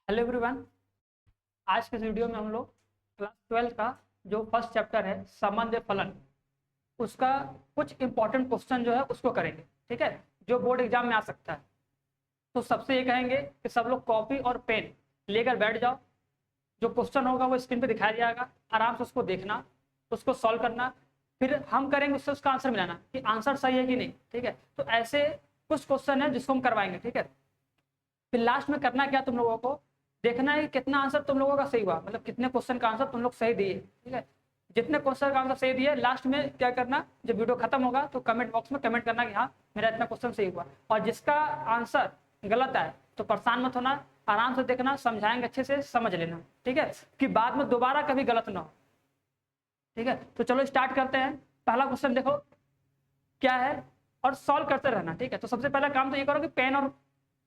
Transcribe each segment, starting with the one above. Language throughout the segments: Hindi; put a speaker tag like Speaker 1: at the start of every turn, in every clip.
Speaker 1: Hello everyone. आज के इस वीडियो में हम लोग क्लास 12 का जो फर्स्ट चैप्टर है संबंध फलन, उसका कुछ इंपॉर्टेंट क्वेश्चन जो है उसको करेंगे। ठीक है, जो बोर्ड एग्जाम में आ सकता है। तो सबसे ये कहेंगे कि सब लोग कॉपी और पेन लेकर बैठ जाओ। जो क्वेश्चन होगा वो स्क्रीन पे दिखाया जाएगा, आराम से उसको देखना, उसको सॉल्व करना, फिर हम करेंगे उससे उसका आंसर मिलाना कि आंसर सही है कि नहीं। ठीक है, तो ऐसे कुछ क्वेश्चन है जिसको हम करवाएंगे। ठीक है, फिर लास्ट में करना क्या, तुम लोगों को देखना है कि कितना आंसर तुम लोगों का सही हुआ, मतलब कितने क्वेश्चन का आंसर तुम लोग सही दिए। ठीक है, जितने क्वेश्चन का आंसर सही दिए लास्ट में क्या करना, जब वीडियो खत्म होगा तो कमेंट बॉक्स में कमेंट करना कि हाँ मेरा इतना क्वेश्चन सही हुआ। और जिसका आंसर गलत है तो परेशान मत होना, आराम से देखना, समझाएंगे अच्छे से, समझ लेना। ठीक है, कि बाद में दोबारा कभी गलत ना हो। ठीक है, तो चलो स्टार्ट करते हैं। पहला क्वेश्चन देखो क्या है और सॉल्व करते रहना। ठीक है, तो सबसे पहला काम तो ये करो कि पेन और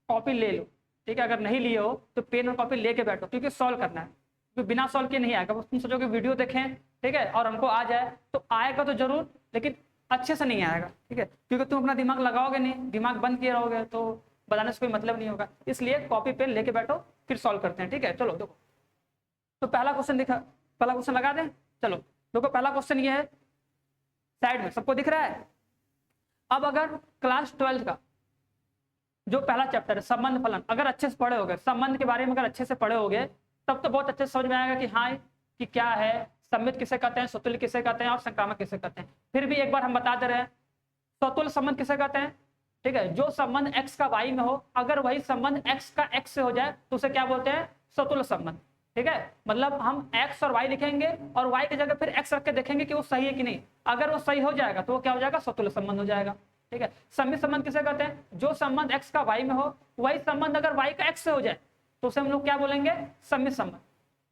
Speaker 1: कॉपी ले लो। ठीक है, अगर नहीं लिए हो तो पेन और कॉपी लेके बैठो, क्योंकि सॉल्व करना है। क्योंकि बिना सॉल्व के नहीं आएगा। तुम सोचो कि वीडियो देखें, ठीक है, और हमको आ जाए तो आएगा तो जरूर, लेकिन अच्छे से नहीं आएगा। ठीक है, क्योंकि तुम अपना दिमाग लगाओगे नहीं, दिमाग बंद किए रहोगे तो बताने से कोई मतलब नहीं होगा। इसलिए कॉपी पेन लेके बैठो, फिर सॉल्व करते हैं। ठीक है, चलो देखो, तो पहला क्वेश्चन दिखा, पहला क्वेश्चन लगा दें। चलो देखो, पहला क्वेश्चन ये है, साइड में सबको दिख रहा है। अब अगर क्लास 12 का जो पहला चैप्टर है संबंध फलन, अगर अच्छे से पढ़े होगे, संबंध के बारे में अगर अच्छे से पढ़े होगे, तब तो बहुत अच्छे से समझ में आएगा कि हाँ कि क्या है, सममित किसे कहते हैं, स्वतुल्य किसे कहते हैं और संक्रामक किसे कहते हैं। फिर भी एक बार हम बता दे रहे हैं, स्वतुल्य संबंध किसे कहते हैं। ठीक है, जो संबंध x का y में हो, अगर वही संबंध x का x से हो जाए तो उसे क्या बोलते हैं, स्वतुल्य संबंध। ठीक है, मतलब हम x और y लिखेंगे और y की जगह फिर x रख के देखेंगे कि वो सही है कि नहीं। अगर वो सही हो जाएगा तो वो क्या हो जाएगा, स्वतुल्य संबंध हो जाएगा। ठीक है, सममित संबंध किसे कहते हैं, जो संबंध x का y में हो, वही संबंध अगर y का x से हो जाए तो उसे हम लोग क्या बोलेंगे, सममित संबंध।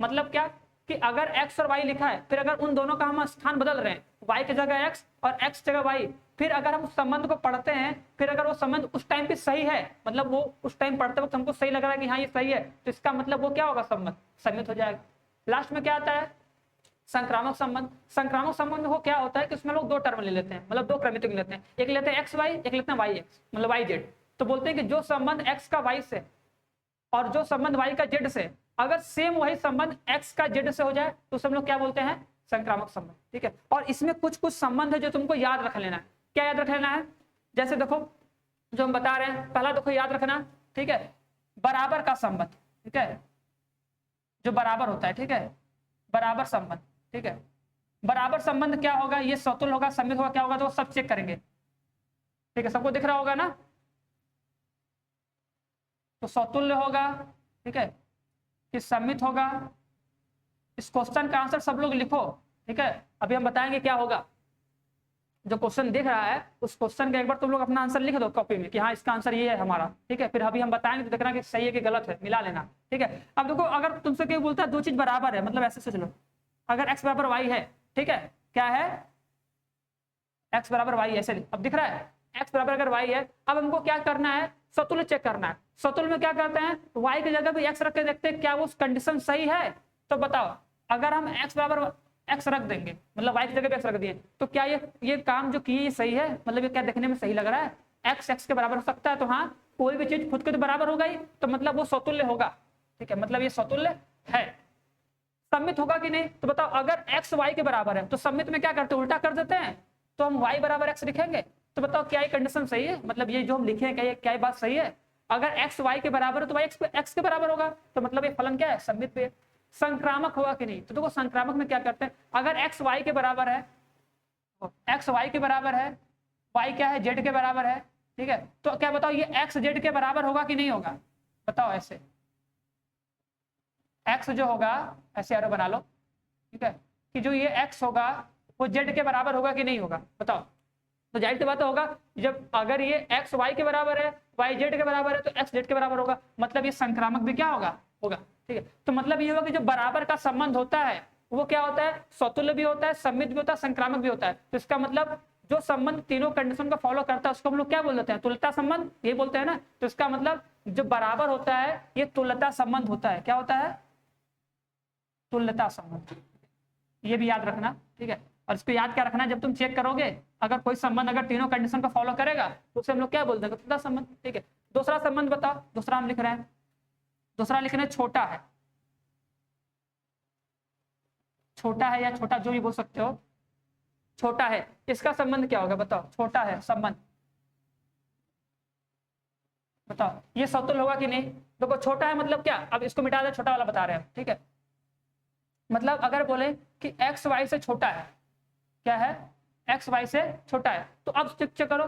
Speaker 1: मतलब क्या कि अगर x और y लिखा है, फिर अगर उन दोनों का हम स्थान बदल रहे हैं, y की जगह x और x जगह y, फिर अगर हम उस संबंध को पढ़ते हैं, फिर अगर वो संबंध उस टाइम पे सही है, मतलब वो उस टाइम पढ़ते वक्त हमको सही लग रहा है कि हाँ ये सही है, तो इसका मतलब वो क्या होगा, संबंध सममित हो जाएगा। लास्ट में क्या आता है, संक्रामक संबंध। संक्रामक संबंध वो क्या होता है कि उसमें लोग दो टर्म ले लेते हैं, मतलब दो क्रमिक लेते हैं, एक लेते हैं एक्स वाई, एक लेते हैं वाई एक्स, मतलब वाई जेड। तो बोलते हैं कि जो संबंध एक्स का वाई से और जो संबंध वाई का जेड से, अगर सेम वही संबंध एक्स का जेड से हो जाए तो उसे हम लोग क्या बोलते हैं, संक्रामक संबंध। ठीक है, और इसमें कुछ कुछ संबंध है जो तुमको याद रख लेना है। क्या याद रख लेना है, जैसे देखो जो हम बता रहे हैं, पहला देखो याद रखना। ठीक है, बराबर का संबंध। ठीक है, जो बराबर होता है, ठीक है, बराबर संबंध। ठीक है, बराबर संबंध क्या होगा, ये स्वतुल्य होगा, सममित होगा, क्या होगा, तो सब चेक करेंगे। ठीक है, सबको दिख रहा होगा ना, तो स्वतुल्य होगा, ठीक है, कि सममित होगा। इस क्वेश्चन का आंसर सब लोग लिखो। ठीक है, अभी हम बताएंगे क्या होगा। जो क्वेश्चन दिख रहा है उस क्वेश्चन का एक बार तुम लोग अपना आंसर लिख दो कॉपी में कि हाँ इसका आंसर ये है हमारा। ठीक है, फिर अभी हम बताएंगे तो देखना कि सही है कि गलत है, मिला लेना। ठीक है, अब देखो अगर तुमसे कोई बोलता है दो चीज बराबर है, मतलब ऐसे सोच लो, अगर x बराबर y है, ठीक है, क्या है, x बराबर y, ऐसे अब दिख रहा है x बराबर अगर y है, अब हमको क्या करना है, स्वतुल्य चेक करना है। स्वतुल्य में क्या करते हैं, y की जगह भी x रख के देखते हैं क्या वो कंडीशन सही है। तो बताओ, अगर हम x बराबर x रख देंगे, मतलब y की जगह भी x रख दिए, तो क्या ये काम जो किए ये सही है, मतलब ये क्या देखने में सही लग रहा है, x x के बराबर हो सकता है, तो हाँ कोई भी चीज खुद के तो बराबर होगा ही, तो मतलब वो स्वतुल्य होगा। ठीक है, मतलब ये स्वतुल्य है। सममित होगा कि नहीं, तो बताओ अगर x y के बराबर है तो सममित में क्या करते हैं, उल्टा कर देते हैं, तो हम y बराबर x लिखेंगे। तो बताओ क्या ये कंडीशन सही है, मतलब ये जो हम लिखे हैं क्या ये बात सही है। अगर x y के बराबर है तो y x के बराबर होगा, तो मतलब ये फलन क्या है, सममित पे। संक्रामक होगा कि नहीं, तो देखो संक्रामक में क्या करते हैं, अगर x y के बराबर है, x y के बराबर है, y क्या है, z के बराबर है। ठीक है, तो क्या बताओ ये x z के बराबर होगा कि नहीं होगा, बताओ ऐसे, x जो होगा ऐसे एरो बना लो। ठीक है, कि जो ये x होगा वो z के बराबर होगा कि नहीं होगा, बताओ। तो जाहिर सी बात होगा, जब अगर ये x y के बराबर है, y z के बराबर है, तो x z के बराबर होगा, मतलब ये संक्रामक भी क्या होगा, होगा। ठीक है, तो मतलब ये होगा कि जो बराबर का संबंध होता है वो क्या होता है, स्वतुल्य भी होता है, सममित भी होता है, संक्रामक भी होता है। तो इसका मतलब जो संबंध तीनों कंडीशन को फॉलो करता है उसको हम लोग क्या बोल देते हैं, तुल्यता संबंध, ये बोलते हैं ना। तो इसका मतलब जो बराबर होता है ये तुल्यता संबंध होता है, क्या होता है, तुल्यता संबंध। ये भी याद रखना। ठीक है, और इसको याद क्या रखना है, जब तुम चेक करोगे अगर कोई संबंध अगर तीनों कंडीशन को फॉलो करेगा तो उसे हम लोग क्या बोलते हैं, तुल्यता संबंध। ठीक है, दूसरा संबंध बताओ, दूसरा हम लिख रहे हैं, दूसरा लिखना है छोटा है, छोटा है या छोटा जो भी बोल सकते हो, छोटा है, इसका संबंध क्या होगा बताओ, छोटा है संबंध बताओ, ये सतुल्य होगा कि नहीं। देखो छोटा है मतलब क्या, अब इसको मिटा दे, छोटा वाला बता रहे हैं, ठीक है। मतलब अगर बोले कि एक्स वाई से छोटा है, क्या है, एक्स वाई से छोटा है, तो अब चेक करो,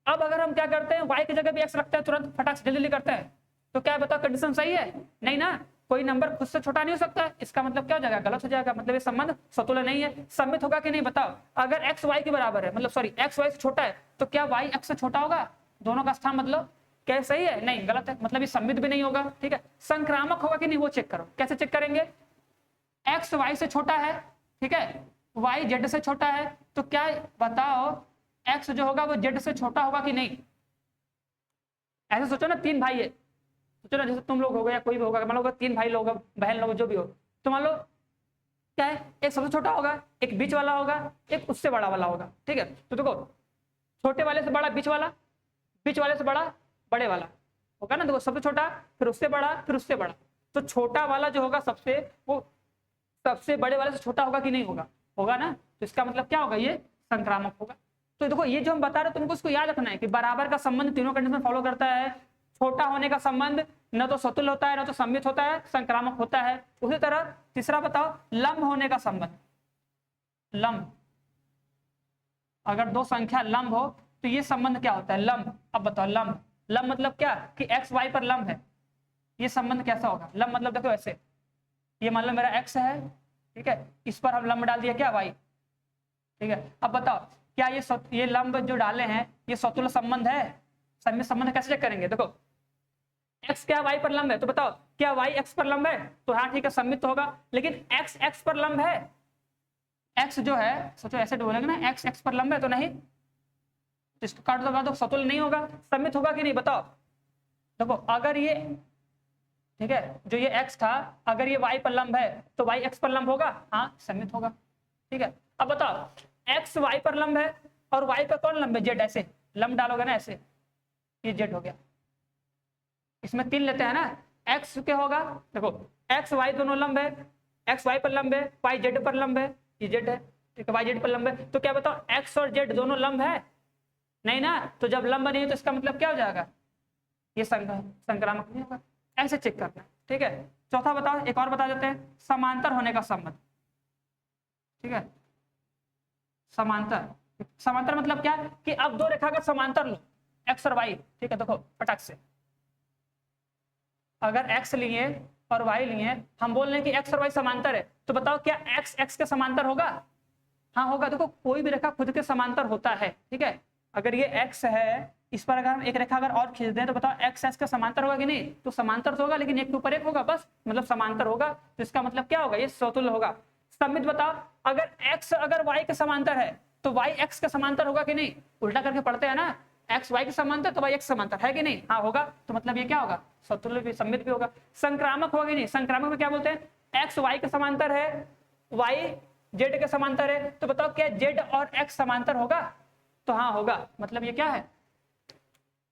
Speaker 1: अब अगर हम क्या करते हैं, वाई की जगह भी एक्स रखते हैं, तुरंत फटाक से जल्दी करते हैं, तो क्या बताओ कंडीशन सही है, नहीं ना, कोई नंबर खुद से छोटा नहीं हो सकता है, इसका मतलब क्या हो जाएगा, गलत हो जाएगा, मतलब ये संबंध सतुल्य नहीं है। सम्मित होगा कि नहीं बताओ, अगर एक्स वाई के बराबर है, मतलब सॉरी एक्स वाई से छोटा है, तो क्या वाई एक्स से छोटा होगा, दोनों का स्थान मतलब क्या सही है, नहीं गलत है, मतलब ये सम्मित भी नहीं होगा, ठीक है। संक्रामक होगा कि नहीं वो चेक करो, कैसे चेक करेंगे, एक्स वाई से छोटा है, ठीक है, वाई जेड से छोटा है, तो क्या बताओ एक्स जो होगा वो जेड से छोटा होगा कि नहीं। ऐसे सोचो ना, तीन भाई है, सोचो ना जैसे तुम लोग हो गए या कोई भी होगा, मान लो तीन भाई लोग, बहन लोग जो भी हो, तो मान लो क्या है, एक सबसे छोटा होगा, एक बीच वाला होगा, एक उससे बड़ा वाला होगा, ठीक है। तो देखो छोटे वाले से बड़ा बीच वाला, बीच वाले से बड़ा बड़े वाला होगा ना, देखो सबसे छोटा फिर उससे बड़ा फिर उससे बड़ा, तो छोटा वाला जो होगा सबसे, वो सबसे बड़े वाले से छोटा होगा कि नहीं होगा, होगा ना, तो इसका मतलब क्या होगा, ये संक्रामक होगा। तो देखो ये जो हम बता रहे हैं तुमको इसको याद रखना है कि बराबर का संबंध तीनों कंडीशन फॉलो करता है, छोटा होने का संबंध न तो सतुल्य होता है न तो सम्मित होता है, संक्रामक होता है। उसी तरह तीसरा बताओ, लंब होने का संबंध, लंब, अगर दो संख्या लंब हो तो ये संबंध क्या होता है, लंब। अब बताओ लंब, लंब मतलब क्या कि एक्स वाई पर लंब है, ये संबंध कैसा होगा, लंब मतलब देखो ऐसे, ये मान लो मेरा एक्स है, ठीक है, इस पर हम लंब डाल दिया क्या वाई, ठीक है। अब बताओ क्या ये लंब जो डाले हैं ये सतुल्य संबंध है, सम्मित संबंध कैसे चेक करेंगे, देखो एक्स क्या वाई पर लंब है, तो बताओ क्या वाई एक्स पर लंब है, तो हाँ ठीक है सम्मित तो होगा, लेकिन एक्स एक्स पर लंब है, एक्स जो है सोचो ऐसे बोलेंगे ना, एक्स एक्स पर लंब है तो नहीं, तो इसको काट दो, तो सतुल्य नहीं होगा, सम्मित होगा कि नहीं बताओ। देखो अगर ये, ठीक है, जो ये x था अगर ये y पर लंब है तो y x पर लंब होगा, हाँ सम्मित होगा, ठीक है। अब बताओ x y पर लंब है और y पर कौन लंब है, z, ऐसे लंब डालोगे ना ऐसे, ये z हो गया, इसमें तीन लेते हैं ना, x क्या होगा, देखो x y दोनों लंब है, x y पर लंब है, y z पर लंब है, ये z है, ठीक है, y z पर लंब है, तो क्या बताओ x और z दोनों लंब है, नहीं ना, तो जब लंब नहीं है तो इसका मतलब क्या हो जाएगा, ये संक्रामक नहीं होगा, ऐसे चेक करना, ठीक है। चौथा बताओ, एक और बता देते हैं, समांतर होने का संबंध, ठीक है, समांतर, समांतर मतलब क्या कि अब दो रेखा का समांतर लो, एक्स और वाई, ठीक है, देखो फटाक से, अगर एक्स लिए और वाई लिए, हम बोल रहे हैं कि एक्स और वाई समांतर है, तो बताओ क्या एक्स एक्स के समांतर होगा, हाँ होगा। देखो कोई भी रेखा खुद के समांतर होता है, ठीक है, अगर ये एक्स है, इस पर अगर हम एक रेखा अगर और खींच दें तो बताओ एक्स एक्स का समांतर होगा कि नहीं, तो समांतर तो होगा लेकिन एक के ऊपर एक होगा बस, मतलब समांतर होगा, तो इसका मतलब क्या होगा, ये सतुल्य होगा। सम्मित बताओ, अगर एक्स अगर वाई के समांतर है तो वाई एक्स के समांतर होगा कि नहीं, उल्टा करके पढ़ते हैं ना, एक्स वाई के समांतर तो वाई एक्स समांतर है कि नहीं, हाँ होगा, तो मतलब ये क्या होगा, सतुल्य भी, सम्मित भी होगा। संक्रामक होगा कि नहीं, संक्रामक में क्या बोलते हैं, एक्स वाई के समांतर है, वाई जेड के समांतर है, तो बताओ क्या जेड और एक्स समांतर होगा, तो हाँ होगा, मतलब ये क्या है,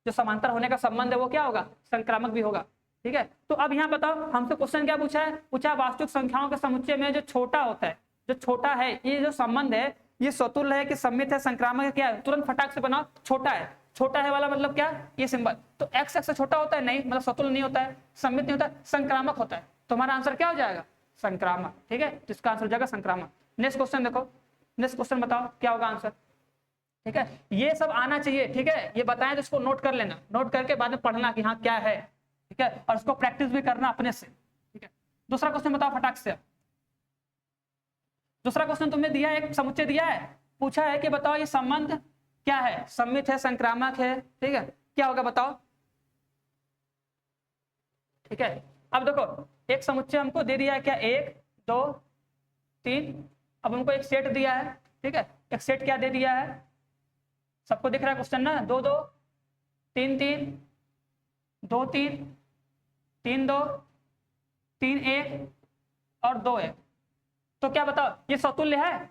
Speaker 1: जो समांतर होने का संबंध है वो क्या होगा, संक्रामक भी होगा, ठीक है। तो अब यहाँ बताओ हमसे क्वेश्चन क्या पूछा है, पूछा वास्तविक संख्याओं के समुच्चय में जो छोटा होता है, जो छोटा है, ये जो संबंध है ये सतुल्य है कि सम्मित है, संक्रामक है, क्या है, तुरंत फटाक से बनाओ, छोटा है, छोटा है वाला मतलब क्या, ये सिंबल, तो एक्स एक्स से छोटा होता है, नहीं मतलब सतुल्य नहीं होता है, सम्मित नहीं होता है, संक्रामक होता है, तो हमारा आंसर क्या हो जाएगा, संक्रामक, ठीक है, तो इसका आंसर हो जाएगा संक्रामक। नेक्स्ट क्वेश्चन देखो, नेक्स्ट क्वेश्चन बताओ क्या होगा आंसर, ठीक है, ये सब आना चाहिए, ठीक है, ये बताएं तो इसको नोट कर लेना, नोट करके बाद में पढ़ना कि हाँ क्या है, ठीक है, और इसको प्रैक्टिस भी करना अपने से, ठीक है। दूसरा क्वेश्चन बताओ फटाक से, दूसरा क्वेश्चन तुमने दिया है, एक समुच्चय दिया है, पूछा है कि बताओ ये संबंध क्या है, सम्मित है, संक्रामक है, ठीक है, क्या होगा बताओ, ठीक है। अब देखो एक समुच्चय हमको दे दिया है क्या, 1 2 3, अब हमको एक सेट दिया है, ठीक है, एक सेट क्या दे दिया है, सबको दिख रहा है क्वेश्चन ना, 2 2 3 3 2 3 3 2 3 1 और 2 1, तो क्या बताओ ये सतुल्य है,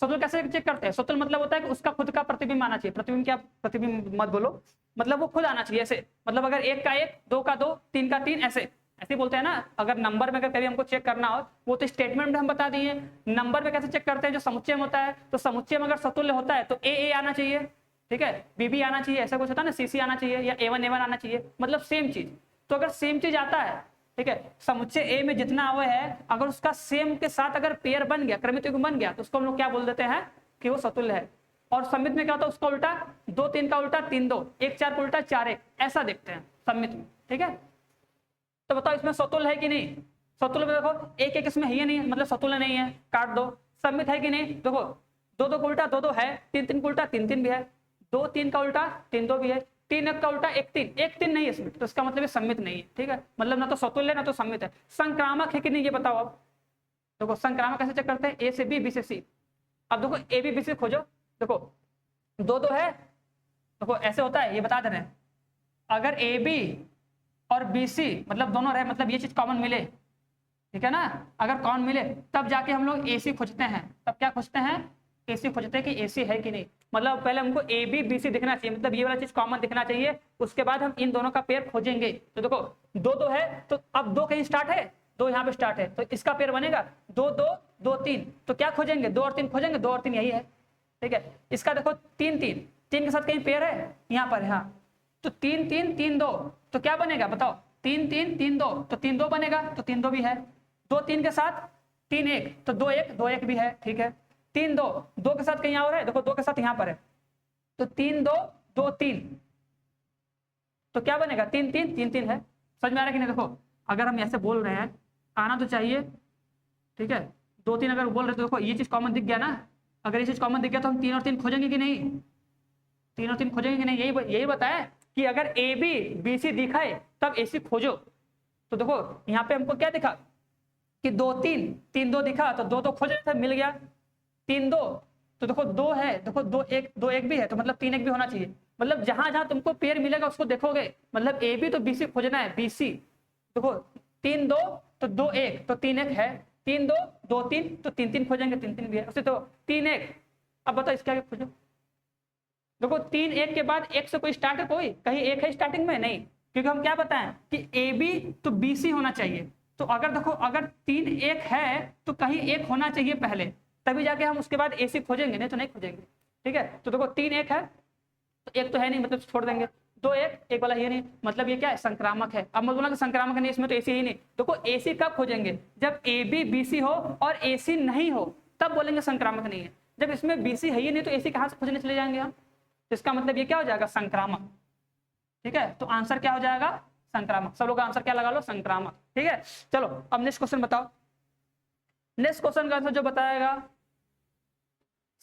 Speaker 1: सतुल्य कैसे चेक करते हैं, सतुल्य मतलब होता है कि उसका खुद का प्रतिबिंब आना चाहिए, प्रतिबिंब क्या, प्रतिबिंब मत बोलो, मतलब वो खुद आना चाहिए ऐसे, मतलब अगर 1 का 1 2 का 2 3 का 3 ऐसे ऐसे ही बोलते हैं ना, अगर नंबर में अगर कभी हमको चेक करना हो, वो तो स्टेटमेंट में हम बता दिए। नंबर में कैसे चेक करते हैं, जो समुच्चय में होता है, तो समुच्चय में अगर सतुल्य होता है तो ए आना चाहिए, ठीक है, बी आना चाहिए, ऐसा कुछ होता है ना, सी आना चाहिए, या A1 आना चाहिए, मतलब सेम चीज। तो अगर सेम चीज आता है, ठीक है, समुच्चय ए में जितना अवयव है अगर उसका सेम के साथ अगर पेयर बन गया, क्रमित युग्म बन गया, तो उसको हम लोग क्या बोल देते हैं कि वो सतुल्य है। और सममित में क्या होता है, उसका उल्टा 2 3 का उल्टा 3 2, 1 4 का उल्टा 4 1, ऐसा देखते हैं सममित में, ठीक है। तो बताओ इसमें सतुल्य है कि नहीं। सतुल्य में देखो एक एक इसमें है नहीं है, मतलब सतुल्य नहीं है, काट दो। सममित है कि नहीं, देखो 2 2 का उल्टा 2 2 है, 3 3 का उल्टा 3 3 भी है, 2 3 का उल्टा 3 2 भी है, 3 1 का उल्टा 1 3, 1 3 नहीं है इसमें, तो इसका मतलब ये सम्मित नहीं है, ठीक है, मतलब ना तो सतुल्य ना तो सम्मित है। संक्रामक है कि नहीं ये बताओ। अब देखो संक्रामक कैसे चेक करते हैं, ए से बी से सी। अब देखो ए बी से खोजो, देखो 2 2 है, देखो ऐसे होता है, ये बता दे रहे हैं, अगर ए बी और बी सी मतलब दोनों रहे, मतलब ये चीज कॉमन मिले, ठीक है ना, अगर कॉमन मिले तब जाके हम लोग ए सी खोजते हैं। तब क्या खोजते हैं, ए सी खोजते हैं कि ए सी है कि नहीं, मतलब पहले हमको ए बी बी सी दिखना चाहिए, मतलब ये वाला चीज कॉमन दिखना चाहिए, उसके बाद हम इन दोनों का पेयर खोजेंगे। तो देखो 2 2 है, तो अब 2 कहीं स्टार्ट है, 2 यहाँ पे स्टार्ट है, तो इसका पेयर बनेगा 2 2 2 3, तो क्या खोजेंगे, 2 और 3 खोजेंगे, 2 और 3 यही है, ठीक है। इसका देखो 3 3, 3 के साथ कहीं पेयर है, यहाँ पर है, हाँ, तो 3 3 3 2, तो क्या बनेगा बताओ, 3 3 3 2, तो 3 2 बनेगा, तो 3 2 भी है। 2 3 के साथ 3 1, तो 2 1 2 1 भी है, ठीक है। 3 2, 2 के साथ कहीं और है, देखो 2 के साथ यहाँ पर है, तो 3 2 2 3, तो क्या बनेगा 3 3 3 3 है। समझ में आ रहा है कि नहीं। देखो अगर हम ऐसे बोल रहे हैं, आना तो चाहिए, ठीक है, 2 3 अगर बोल रहे तो देखो ये चीज कॉमन दिख गया ना, अगर ये चीज कॉमन दिख गया तो हम 3 और 3 खोजेंगे कि नहीं, 3 और 3 खोजेंगे कि नहीं, यही बताया कि अगर ए बी बी सी दिखाए तब ए सी खोजो। तो देखो यहाँ पे हमको क्या दिखा कि 2 3 3 2 दिखा, तो 2 2 खोजे थे, मिल गया। 3 2, तो देखो 2 है, देखो 2 1 भी है, तो मतलब 3 1 भी होना चाहिए, मतलब जहां जहां तुमको पेयर मिलेगा उसको देखोगे, मतलब ए बी तो बी सी खोजना है, बी सी देखो 3 2 तो 2 1 तो 3 1 है, 3 2 2 3 तो 3 3 खोजेंगे, 3 3 भी है, उसे तो 3 1। अब बताओ इसका खोजो, देखो 3 1 के बाद 1 से कोई स्टार्ट है, कोई कहीं 1 है स्टार्टिंग में नहीं, क्योंकि हम क्या बताएं कि ए बी तो बी सी होना चाहिए। तो अगर देखो अगर 3 1 है तो कहीं 1 होना चाहिए पहले, तभी जाके हम उसके बाद ए सी खोजेंगे, नहीं तो नहीं खोजेंगे, ठीक है। तो देखो 3 1 है, तो 1 तो है नहीं, मतलब छोड़ देंगे। 2 1 1 वाला ये नहीं, मतलब ये क्या है, संक्रामक है। अब मैं बोला कि संक्रामक नहीं, इसमें तो एसी ही नहीं। देखो एसी कब खोजेंगे, जब ए बी बी सी हो और एसी नहीं हो, तब बोलेंगे संक्रामक नहीं है। जब इसमें बी सी है ही नहीं तो एसी कहाँ से खोजने चले जाएंगे हम, इसका मतलब ये क्या हो जाएगा, संक्रामक, ठीक है। तो आंसर क्या हो जाएगा, संक्रामक। सब लोग आंसर क्या लगा लो, संक्रामक, ठीक है। चलो अब नेक्स्ट क्वेश्चन बताओ। नेक्स्ट क्वेश्चन का आंसर जो बताएगा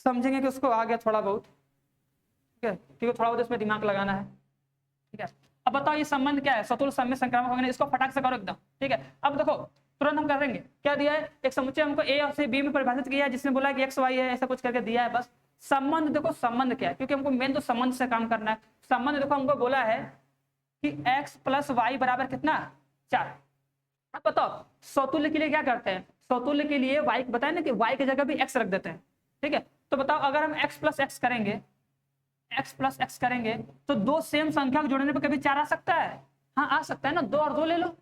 Speaker 1: समझेंगे कि उसको आ गया थोड़ा बहुत, ठीक है, क्योंकि थोड़ा बहुत इसमें दिमाग लगाना है, ठीक है। अब बताओ ये संबंध क्या है, सतुल्य सम्मित संक्रामक होंगे, इसको फटाक से करो एकदम, ठीक है। अब देखो तुरंत हम करेंगे, क्या दिया है, एक समुच्चय हमको ए और सी बी में परिभाषित किया है, जिसमें बोला है कि एक्स वाई है, ऐसा कुछ करके दिया है बस। संबंध देखो, संबंध क्या है, क्योंकि हमको मेन तो संबंध से काम करना है। संबंध देखो हमको बोला है कि x प्लस वाई बराबर कितना, 4। अब बताओ सतुल्य के लिए क्या करते हैं, सतुल्य के लिए y बताए ना कि y की जगह भी x रख देते हैं, ठीक है। तो बताओ अगर हम x प्लस एक्स करेंगे, x प्लस एक्स करेंगे तो दो सेम संख्या को जोड़ने पर कभी 4 आ सकता है, हाँ आ सकता है ना, 2 और 2 ले लो,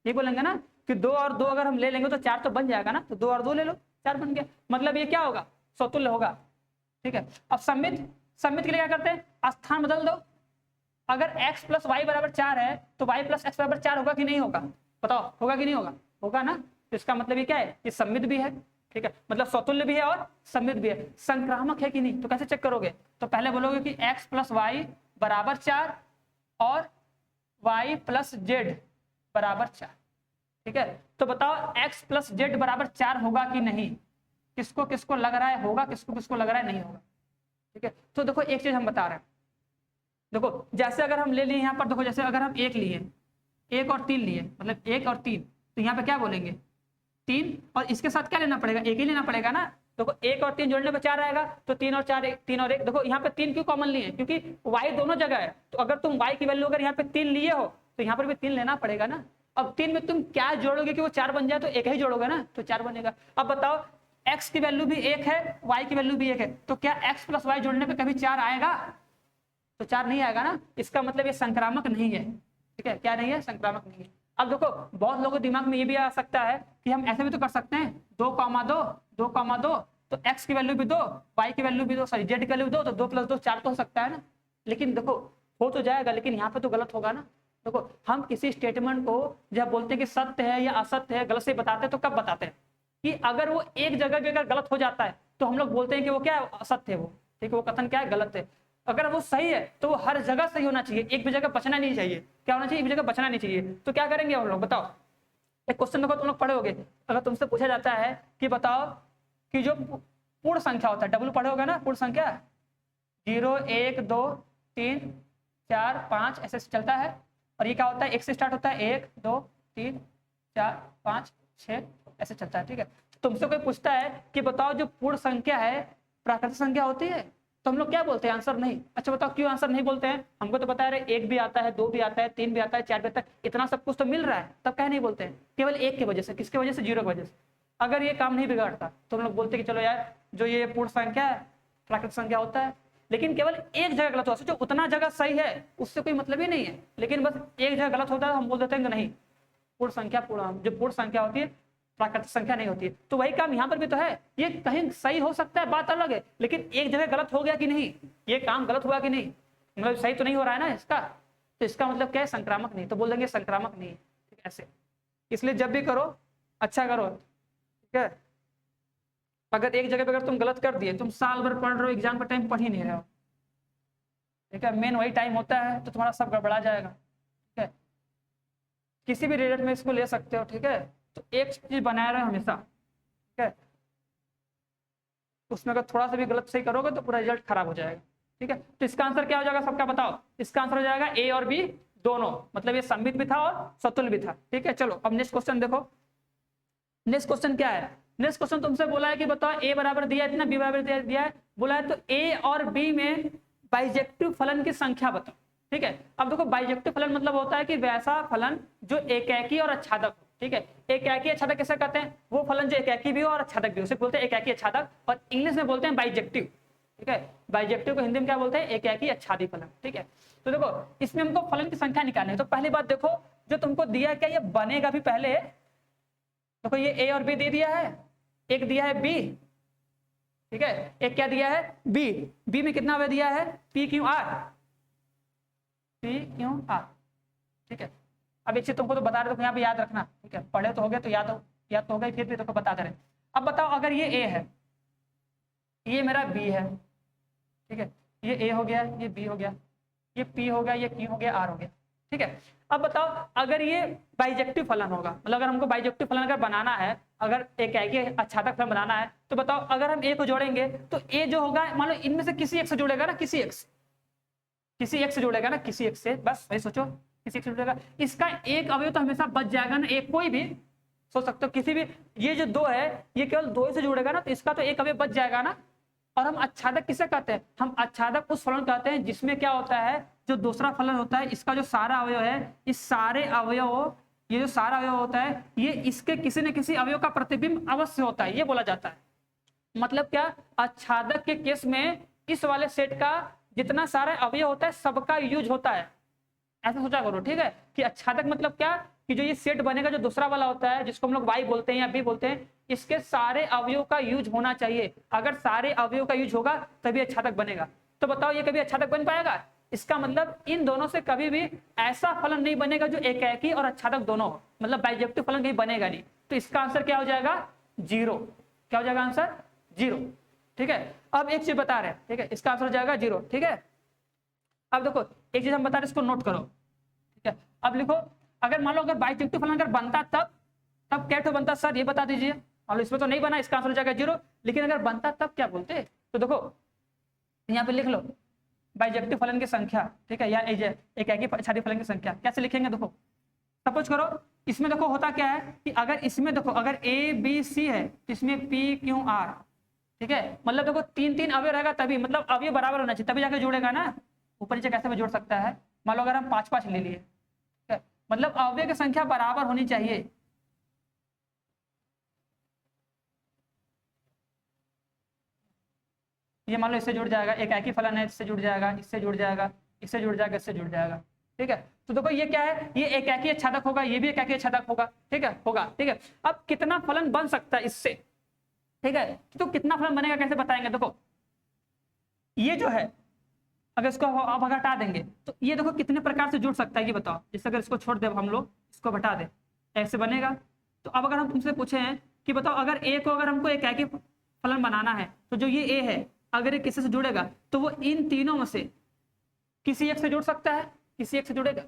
Speaker 1: ये बोलेंगे ना कि 2 और 2 अगर हम ले लेंगे तो 4 तो बन जाएगा ना, तो 2 और 2 ले लो, 4 बन गया, मतलब ये क्या होगा, सतुल्य होगा, ठीक है। अब सम्मित, सम्मित के लिए क्या करते हैं, स्थान बदल दो। अगर x प्लस वाई बराबर 4 है तो y प्लस एक्स बराबर 4 होगा कि नहीं होगा, बताओ होगा कि नहीं होगा, होगा ना। तो इसका मतलब ये क्या है, ये सम्मित भी है, ठीक है, मतलब सतुल्य भी है और सम्मित भी है। संक्रामक है कि नहीं, तो कैसे चेक करोगे, तो पहले बोलोगे कि x प्लस वाई बराबर 4 और y प्लस जेड बराबर 4, ठीक है। तो बताओ x प्लस जेड बराबर 4 होगा कि नहीं, किसको किसको लग रहा है होगा, किसको किसको लग रहा है नहीं होगा, ठीक है। तो देखो एक चीज हम बता रहे हैं, देखो जैसे अगर हम ले लिए यहाँ पर, देखो जैसे अगर हम 1 लिए, 1 और 3 लिए, मतलब 1 और 3, तो यहाँ पे क्या बोलेंगे 3, और इसके साथ क्या लेना पड़ेगा, 1 ही लेना पड़ेगा ना। देखो 1 और 3 जोड़ने पर 4 आएगा, तो 3 और 4 3 और 1, देखो यहाँ पे 3 क्यों कॉमन लिए, क्योंकि y दोनों जगह है, तो अगर तुम y की वैल्यू अगर यहाँ पे 3 लिए हो तो यहाँ पर भी 3 लेना पड़ेगा ना। अब 3 में तुम क्या जोड़ोगे कि वो 4 बन जाए, तो 1 ही जोड़ोगे ना, तो 4 बनेगा। अब बताओ x की वैल्यू भी 1 है, y की वैल्यू भी 1 है, तो क्या x प्लस वाई जोड़ने पर कभी 4 आएगा, तो 4 नहीं आएगा ना, इसका मतलब ये संक्रामक नहीं है, ठीक है, क्या नहीं है, संक्रामक नहीं है। अब देखो बहुत लोगों के दिमाग में ये भी आ सकता है कि हम ऐसे भी तो कर सकते हैं, 2,2 2,2 तो x की वैल्यू भी दो, y की वैल्यू भी दो, सॉरी z की वैल्यू भी दो, तो 2 + 2 4 तो हो सकता है ना। लेकिन देखो हो तो जाएगा, लेकिन यहाँ पे तो गलत होगा ना। देखो हम किसी स्टेटमेंट को जब बोलते हैं कि सत्य है या असत्य है, गलत से बताते हैं, तो कब बताते हैं कि अगर वो एक जगह भी अगर गलत हो जाता है तो हम लोग बोलते हैं कि वो क्या है, असत्य है वो, ठीक है, वो कथन क्या है, गलत है। अगर वो सही है तो वो हर जगह सही होना चाहिए, एक भी जगह बचना नहीं चाहिए। क्या होना चाहिए, एक भी जगह बचना नहीं चाहिए। तो क्या करेंगे हम लोग, बताओ। एक क्वेश्चन देखो तुम लोग पढ़े होगे, अगर तुमसे पूछा जाता है कि बताओ कि जो पूर्ण संख्या होता है, डब्ल्यू पढ़े होगा ना, पूर्ण संख्या 0 1 2 3 4 5 ऐसे चलता है। और ये क्या होता है, एक से स्टार्ट होता है, 1 2 3 4 5 6 ऐसे चलता है, ठीक है। तुमसे कोई पूछता है कि बताओ जो पूर्ण संख्या है प्राकृतिक संख्या होती है, तो हम लोग क्या बोलते हैं, आंसर नहीं। अच्छा बताओ क्यों आंसर नहीं बोलते हैं, हमको तो पता है एक भी आता है, 2 भी आता है, 3 भी आता है, 4 भी आता है, इतना सब कुछ तो मिल रहा है, तब क्या नहीं बोलते हैं, केवल एक की वजह से। किसकी वजह से, 0 की वजह से। अगर ये काम नहीं बिगाड़ता तो हम लोग बोलते कि चलो यार जो ये पूर्ण संख्या है प्राकृतिक संख्या होता है। लेकिन केवल एक जगह गलत हुआ, सोचो उतना जगह सही है उससे कोई मतलब ही नहीं है, लेकिन बस एक जगह गलत होता है हम बोल देते हैं कि नहीं, पूर्ण संख्या जो पूर्ण संख्या होती है प्राकृतिक संख्या नहीं होती है। तो वही काम यहाँ पर भी तो है, ये कहीं सही हो सकता है बात अलग है, लेकिन एक जगह गलत हो गया कि नहीं, ये काम गलत हुआ कि नहीं, मतलब सही तो नहीं हो रहा है ना इसका, तो इसका मतलब क्या है, संक्रामक नहीं, तो बोल देंगे संक्रामक नहीं, ठीक है ऐसे। इसलिए जब भी करो अच्छा करो, ठीक है। अगर एक जगह पे अगर तुम गलत कर दिए, तुम साल भर पढ़ रहे हो, एग्जाम का टाइम पढ़ ही नहीं रहे हो, ठीक है, मेन वही टाइम होता है, तो तुम्हारा सब गड़बड़ा जाएगा, ठीक है। किसी भी रिजल्ट में इसको ले सकते हो, ठीक है। तो एक चीज बनाए रहे हमेशा, ठीक है, उसमें अगर थोड़ा सा भी गलत सही करोगे तो पूरा रिजल्ट खराब हो जाएगा, ठीक है। तो इसका आंसर क्या हो जाएगा सबका बताओ, इसका आंसर हो जाएगा ए और बी दोनों, मतलब ये सममित भी था और सतुल्य भी था, ठीक है। चलो अब नेक्स्ट क्वेश्चन देखो, नेक्स्ट क्वेश्चन क्या है, नेक्स्ट क्वेश्चन तुमसे बोला है कि बताओ ए बराबर दिया है इतना, बी बराबर दिया है, बोला है तो ए और बी में बाइजेक्टिव फलन की संख्या बताओ, ठीक है। अब देखो बाइजेक्टिव फलन मतलब होता है कि वैसा फलन जो एकैकी और अच्छादक हो, ठीक है। एकैकी अच्छादक कैसे कहते हैं, वो फलन जो एकैकी भी हो और अच्छादक भी हो, उसे बोलते हैं एकैकी अच्छादक, और इंग्लिश में बोलते हैं बाइजेक्टिव, ठीक है। बाइजेक्टिव को हिंदी में क्या बोलते हैं, एकैकी अच्छादी फलन, ठीक है। तो देखो इसमें हमको फलन की संख्या निकालनी है, तो पहली बात देखो जो तुमको दिया क्या, ये बनेगा भी पहले, देखो ये ए और बी दे दिया है, एक दिया है बी, ठीक है, एक क्या दिया है बी, बी में कितना वे दिया है P Q R, P Q R, ठीक है। अब एक चीज तुमको तो बता रहे, तो यहाँ पे याद रखना, ठीक है, पढ़े तो हो गए तो याद तो हो गई, फिर भी तुमको बता दे रहे। अब बताओ अगर ये ए है, ये मेरा बी है, ठीक है, ये ए हो गया, ये बी हो गया, ये पी हो गया, ये क्यू हो गया, आर हो गया, ठीक है। अब बताओ अगर ये बाइजेक्टिव फलन होगा, मतलब अगर हमको बाइजेक्टिव फलन अगर बनाना है, अगर एक अच्छादक फलन बनाना है, तो बताओ अगर हम ए को जोड़ेंगे तो ए जो होगा मान लो इनमें से किसी एक से जुड़ेगा ना, किसी एक से जुड़ेगा ना, किसी एक से, बस वही सोचो, किसी एक से जुड़ेगा, इसका एक अवयव तो हमेशा बच जाएगा ना, एक कोई भी सोच सकते हो किसी भी, ये जो दो है ये केवल दो से जुड़ेगा ना, तो इसका तो एक अवयव बच जाएगा ना। और हम अच्छादक किसे कहते हैं, हम अच्छादक उस फलन कहते हैं जिसमें क्या होता है, जो दूसरा फलन होता है इसका जो सारा अवयव है, इस सारे अवयव, ये जो सारा अवयव होता है ये इसके किसी न किसी अवयव का प्रतिबिंब अवश्य होता है, ये बोला जाता है। मतलब क्या, अच्छादक के केस में इस वाले सेट का जितना सारा अवयव होता है सबका यूज होता है, ऐसा सोचा करो, ठीक है। कि अच्छादक मतलब क्या, कि जो ये सेट बनेगा जो दूसरा वाला होता है जिसको हम लोग वाई बोलते हैं या बी बोलते हैं, इसके सारे अवयव का यूज होना चाहिए, अगर सारे अवयव का यूज होगा तभी अच्छादक बनेगा। तो बताओ ये कभी अच्छादक बन पाएगा, इसका मतलब इन दोनों से कभी भी ऐसा फलन नहीं बनेगा जो एकैकी और अच्छादक दोनों हो, मतलब बाइजेक्टिव फलन कहीं बनेगा नहीं। तो इसका आंसर क्या हो जाएगा, 0। क्या हो जाएगा आंसर, 0, ठीक है। अब एक चीज बता रहे हैं, ठीक है, इसका आंसर हो जाएगा 0, ठीक है। अब देखो एक चीज हम बता रहे, इसको नोट करो, ठीक है। अब लिखो अगर मान लो अगर बाइजेक्टिव फलन अगर बनता तब क्या बनता सर, ये बता दीजिए। मान लो इसमें तो नहीं बना, इसका आंसर हो जाएगा 0, लेकिन अगर बनता तब क्या बोलते, तो देखो यहाँ पे लिख लो बाइजेक्टिव फलन की संख्या, ठीक है, या एकैकी अच्छादी फलन की संख्या कैसे लिखेंगे, देखो सपोज करो इसमें देखो होता क्या है कि अगर इसमें देखो अगर ए बी सी है तो इसमें पी क्यू आर, ठीक है, मतलब देखो 3 अवयव रहेगा तभी, मतलब अवयव बराबर होना चाहिए तभी जाके जुड़ेगा ना, ऊपर नीचे कैसे भी जोड़ सकता है। मान लो अगर हम 5 ले लिए, ठीक है, मतलब अवयव की संख्या बराबर होनी चाहिए, ये मान लो इससे जुड़ जाएगा, एक ही फलन है इससे जुड़ जाएगा, इससे जुड़ जाएगा, इससे जुड़ जाएगा, इससे जुड़ जाएगा, ठीक है। तो देखो ये क्या है, ये एकाकी अच्छादक होगा, ये भी एकाकी अच्छादक होगा, ठीक है, होगा, ठीक है। अब कितना फलन बन सकता है इससे, ठीक है, तो कितना फलन बनेगा कैसे बताएंगे। देखो ये जो है अगर इसको आप अगर हटा देंगे तो ये देखो कितने प्रकार से जुड़ सकता है ये बताओ। जैसे अगर इसको छोड़ दे हम लोग, इसको हटा दे, ऐसे बनेगा। तो अब अगर हम तुमसे पूछे हैं कि बताओ अगर ए को अगर हमको एकाकी फलन बनाना है तो जो ये ए है अगर ये किसी से जुड़ेगा तो वो इन तीनों में से किसी एक से जुड़ सकता है, किसी एक से जुड़ेगा,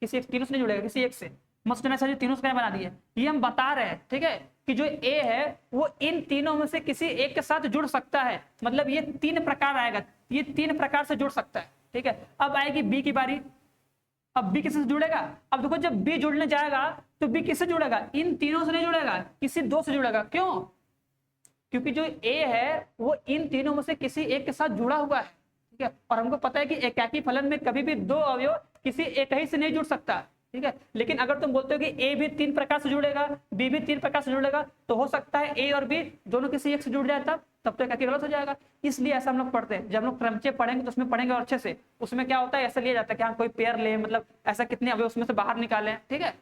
Speaker 1: किसी एक, तीनों से नहीं जुड़ेगा, किसी एक से। मस्त ना तीनों से क्या बना दिए, ये हम बता रहे हैं, ठीक है, कि जो ए है वो इन तीनों में से किसी एक के साथ जुड़ सकता है। मतलब ये तीन प्रकार आएगा, ये तीन प्रकार से जुड़ सकता है, ठीक है। अब आएगी बी की बारी। अब बी किससे जुड़ेगा, अब देखो जब बी जुड़ने जाएगा तो बी किससे जुड़ेगा, इन तीनों से नहीं जुड़ेगा, किसी दो से जुड़ेगा। क्यों, क्योंकि जो ए है वो इन तीनों में से किसी एक के साथ जुड़ा हुआ है, ठीक है। और हमको पता है कि एकाकी फलन में कभी भी दो अवयव किसी एक ही से नहीं जुड़ सकता, ठीक है। लेकिन अगर तुम बोलते हो कि ए भी तीन प्रकार से जुड़ेगा, बी भी तीन प्रकार से जुड़ेगा, तो हो सकता है ए और बी दोनों किसी एक से जुड़ जाए, तब तो एकाकी गलत हो जाएगा। इसलिए ऐसा हम लोग पढ़ते हैं, जब हम लोग क्रमचय पढ़ेंगे तो उसमें पढ़ेंगे और अच्छे से। उसमें क्या होता है, ऐसा लिया जाता है कि हाँ कोई पेयर ले, मतलब ऐसा कितने अवयव उसमें से बाहर निकाले, ठीक है।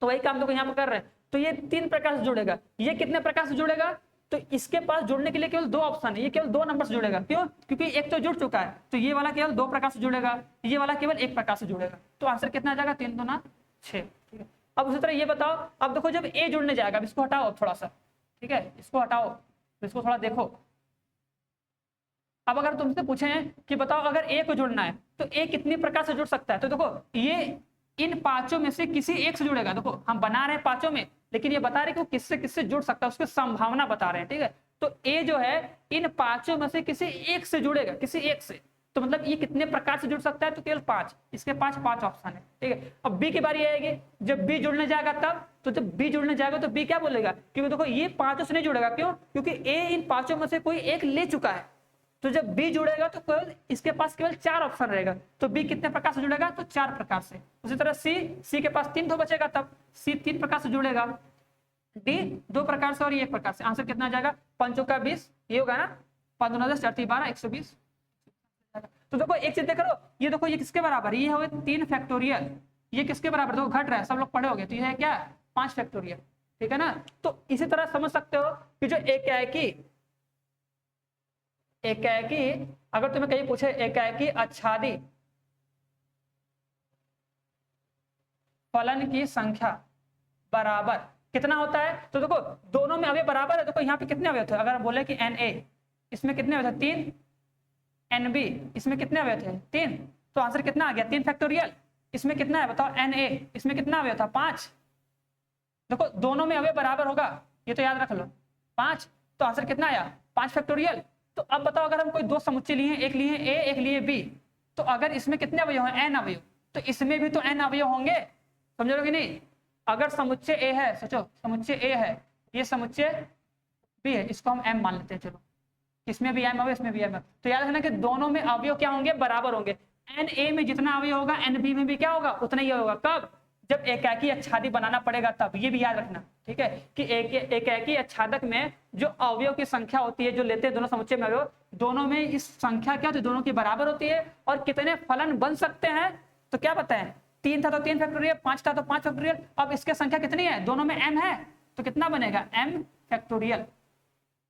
Speaker 1: तो वही काम तो यहाँ पर कर रहे हैं। तो ये तीन प्रकार से जुड़ेगा, ये कितने प्रकार से जुड़ेगा, तो इसके पास जुड़ने के लिए केवल दो ऑप्शन है, ये केवल दो नंबर से जुड़ेगा। क्यों, क्योंकि एक तो जुड़ चुका है, तो ये वाला केवल दो प्रकार से जुड़ेगा, ये वाला केवल एक प्रकार से जुड़ेगा। तो आंसर कितना आ जाएगा, 3 2 9 6, ठीक है। अब उसी तरह ये बताओ, अब देखो जब ए जुड़ने जाएगा, अब इसको हटाओ थोड़ा सा, ठीक है, इसको हटाओ, तो इसको थोड़ा देखो। अब अगर तुमसे पूछे कि बताओ अगर ए को जुड़ना है तो ए कितनी प्रकार से जुड़ सकता है, तो देखो ये इन पांचों में से किसी एक से जुड़ेगा। देखो हम बना रहे हैं पांचों में, लेकिन ये बता रहे कि वो किससे किससे जुड़ सकता है, उसकी संभावना बता रहे हैं, ठीक है। तो ए जो है इन पांचों में से किसी एक से जुड़ेगा, किसी एक से। तो मतलब ये कितने प्रकार से जुड़ सकता है, तो केवल 5, इसके पांच ऑप्शन है, ठीक है। अब बी की बारी आएगी, जब बी जुड़ने जाएगा तब, तो जब बी जुड़ने जाएगा तो बी क्या बोलेगा, क्योंकि देखो ये पांचों से नहीं जुड़ेगा। क्यों, क्योंकि ए इन पांचों में से कोई एक ले चुका है। तो जब बी जुड़ेगा तो केवल इसके पास केवल 4 ऑप्शन रहेगा, तो बी कितने प्रकार से जुड़ेगा, तो 4 प्रकार से। उसी तरह सी के पास 3 तो बचेगा, तब सी 3 प्रकार से जुड़ेगा, डी 2 प्रकार से और ये 1 प्रकार से। आंसर कितना आ जाएगा, 5 चौका 20, ये होगा ना, 5 2 10 4 3 12 120। तो देखो एक चीज देख रहे हो, ये देखो ये किसके बराबर, ये हो 3 फैक्टोरियल, ये किसके बराबर, देखो घट रहा है, सब लोग पढ़े होंगे, तो ये है क्या, 5 फैक्टोरियल, ठीक है ना। तो इसी तरह समझ सकते हो कि जो एकाकी अगर तुम्हें कहीं पूछे एकाकी आच्छादी फलन की संख्या बराबर कितना होता है, तो देखो दोनों में अवयव बराबर है। देखो यहाँ पे कितने अवयव थे, अगर बोले कि एन ए, इसमें कितने अवयव थे, 3, एन बी इसमें कितने अवयव थे, 3, तो आंसर कितना आ गया, 3 फैक्टोरियल। इसमें कितना है बताओ, एन ए इसमें कितना अवयव था, 5। देखो दोनों में अवयव बराबर होगा, ये तो याद रख लो, 5, तो आंसर कितना आया, 5 फैक्टोरियल। तो अब बताओ अगर हम कोई दो समुच्चय लिए, एक लिए ए एक लिए बी, तो अगर इसमें कितने अवयव हैं, एन अवयव, तो इसमें भी तो एन अवयव होंगे, समझ रहे कि नहीं। अगर समुच्चय ए है, सोचो समुच्चय ए है, ये समुच्चय बी है, इसको हम एम मान लेते हैं, चलो इसमें भी एम अवयव, इसमें भी एम। तो याद रखना कि दोनों में अवयव क्या होंगे, बराबर होंगे। एन ए में जितना अवयव होगा एन बी में भी क्या होगा, उतना ही होगा। कब, जब एकाकी आच्छादी बनाना पड़ेगा तब, ये भी याद रखना, ठीक है, कि एकाकी आच्छादक में जो अवयव की संख्या होती है, जो लेते हैं दोनों समुच्चय में अवयव, दोनों में इस संख्या क्या होती है, दोनों की बराबर होती है। और कितने फलन बन सकते हैं, तो क्या बताएं, 3 था तो 3 फैक्टोरियल, 5 था तो 5 फैक्टोरियल। अब इसके संख्या कितनी है, दोनों में m है, तो कितना बनेगा, m फैक्टोरियल।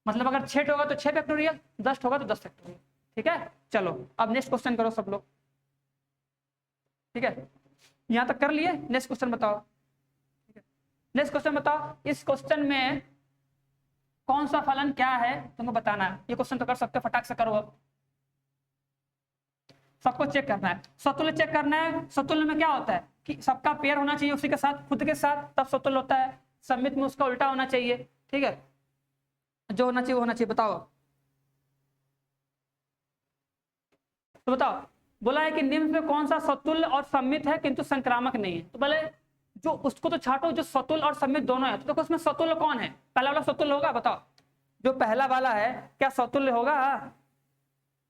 Speaker 1: मतलब अगर 6 होगा तो 6 फैक्टोरियल, 10 होगा तो 10 फैक्टोरियल, ठीक है। चलो अब नेक्स्ट क्वेश्चन करो सब लोग, ठीक है, यहां तक कर लिए। नेक्स्ट क्वेश्चन बताओ, ठीक है, नेक्स्ट क्वेश्चन बताओ, इस क्वेश्चन में कौन सा फलन क्या है तुमको बताना है। ये क्वेश्चन तो कर सकते हो, फटाक से करो। अब सबको चेक करना है, सतुल्य चेक करना है। सतुल्य में क्या होता है कि सबका पेयर होना चाहिए उसी के साथ, खुद के साथ, तब सतुल्य होता है। सममित में उसका उल्टा होना चाहिए, ठीक है, जो होना चाहिए वो होना चाहिए। बताओ, तो बताओ, बोला है कि निम्न में कौन सा सतुल्य और सम्मित है किंतु संक्रामक नहीं है। तो बोले जो उसको तो छाटो, जो सतुल्य और सम्मित दोनों है, तो देखो उसमें सतुल्य कौन है, पहला वाला सतुल्य होगा, बताओ जो पहला वाला है क्या सतुल्य होगा,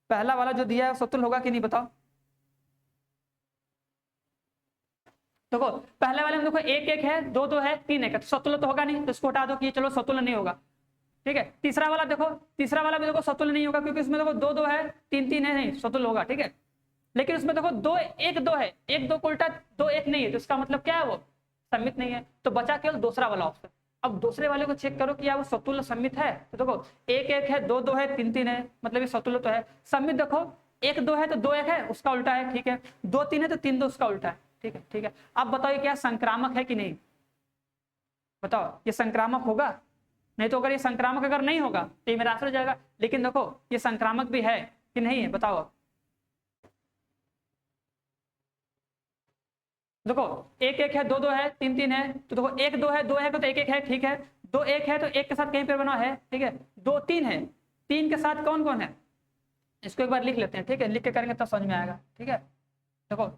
Speaker 1: पहला वाला जो दिया है सतुल्य होगा कि नहीं, बताओ। देखो पहले वाले में देखो 1 1 है, 2 2 है, 3 1 है, तो सतुल्य तो होगा नहीं, तो इसको हटा दो कि ये चलो सतुल्य नहीं होगा, ठीक है। तीसरा वाला देखो, तीसरा वाला भी देखो सतुल्य नहीं होगा, क्योंकि इसमें देखो 2 2 है, 3 3 है, नहीं सतुल्य होगा, ठीक है। लेकिन उसमें देखो दो एक दो है, एक दो को उल्टा दो एक नहीं है, तो इसका मतलब क्या है, वो सम्मित नहीं है। तो बचा केवल दूसरा वाला ऑप्शन। अब दूसरे वाले को चेक करो कि यार वो सतुल्य सम्मित है। तो देखो एक एक है, दो दो है, तीन तीन है, मतलब ये सतुल्य तो है। सम्मित देखो एक दो है तो दो एक है, उसका उल्टा है, ठीक है। दो तीन है तो तीन दो उसका उल्टा है, ठीक है, ठीक है। अब बताओ ये क्या संक्रामक है कि नहीं, बताओ ये संक्रामक होगा? नहीं तो अगर ये संक्रामक अगर नहीं होगा तो ये मेरा आंसर हो जाएगा। लेकिन देखो ये संक्रामक भी है कि नहीं है, बताओ अब। देखो एक एक है, दो दो है, तीन तीन है, तो देखो एक दो है, दो है तो एक एक है, ठीक है। दो एक है तो एक के साथ कहीं पर बना है, ठीक है। दो तीन है, तीन के साथ कौन कौन है, इसको एक बार लिख लेते हैं, ठीक है। लिख के करेंगे तब समझ में आएगा, ठीक है। देखो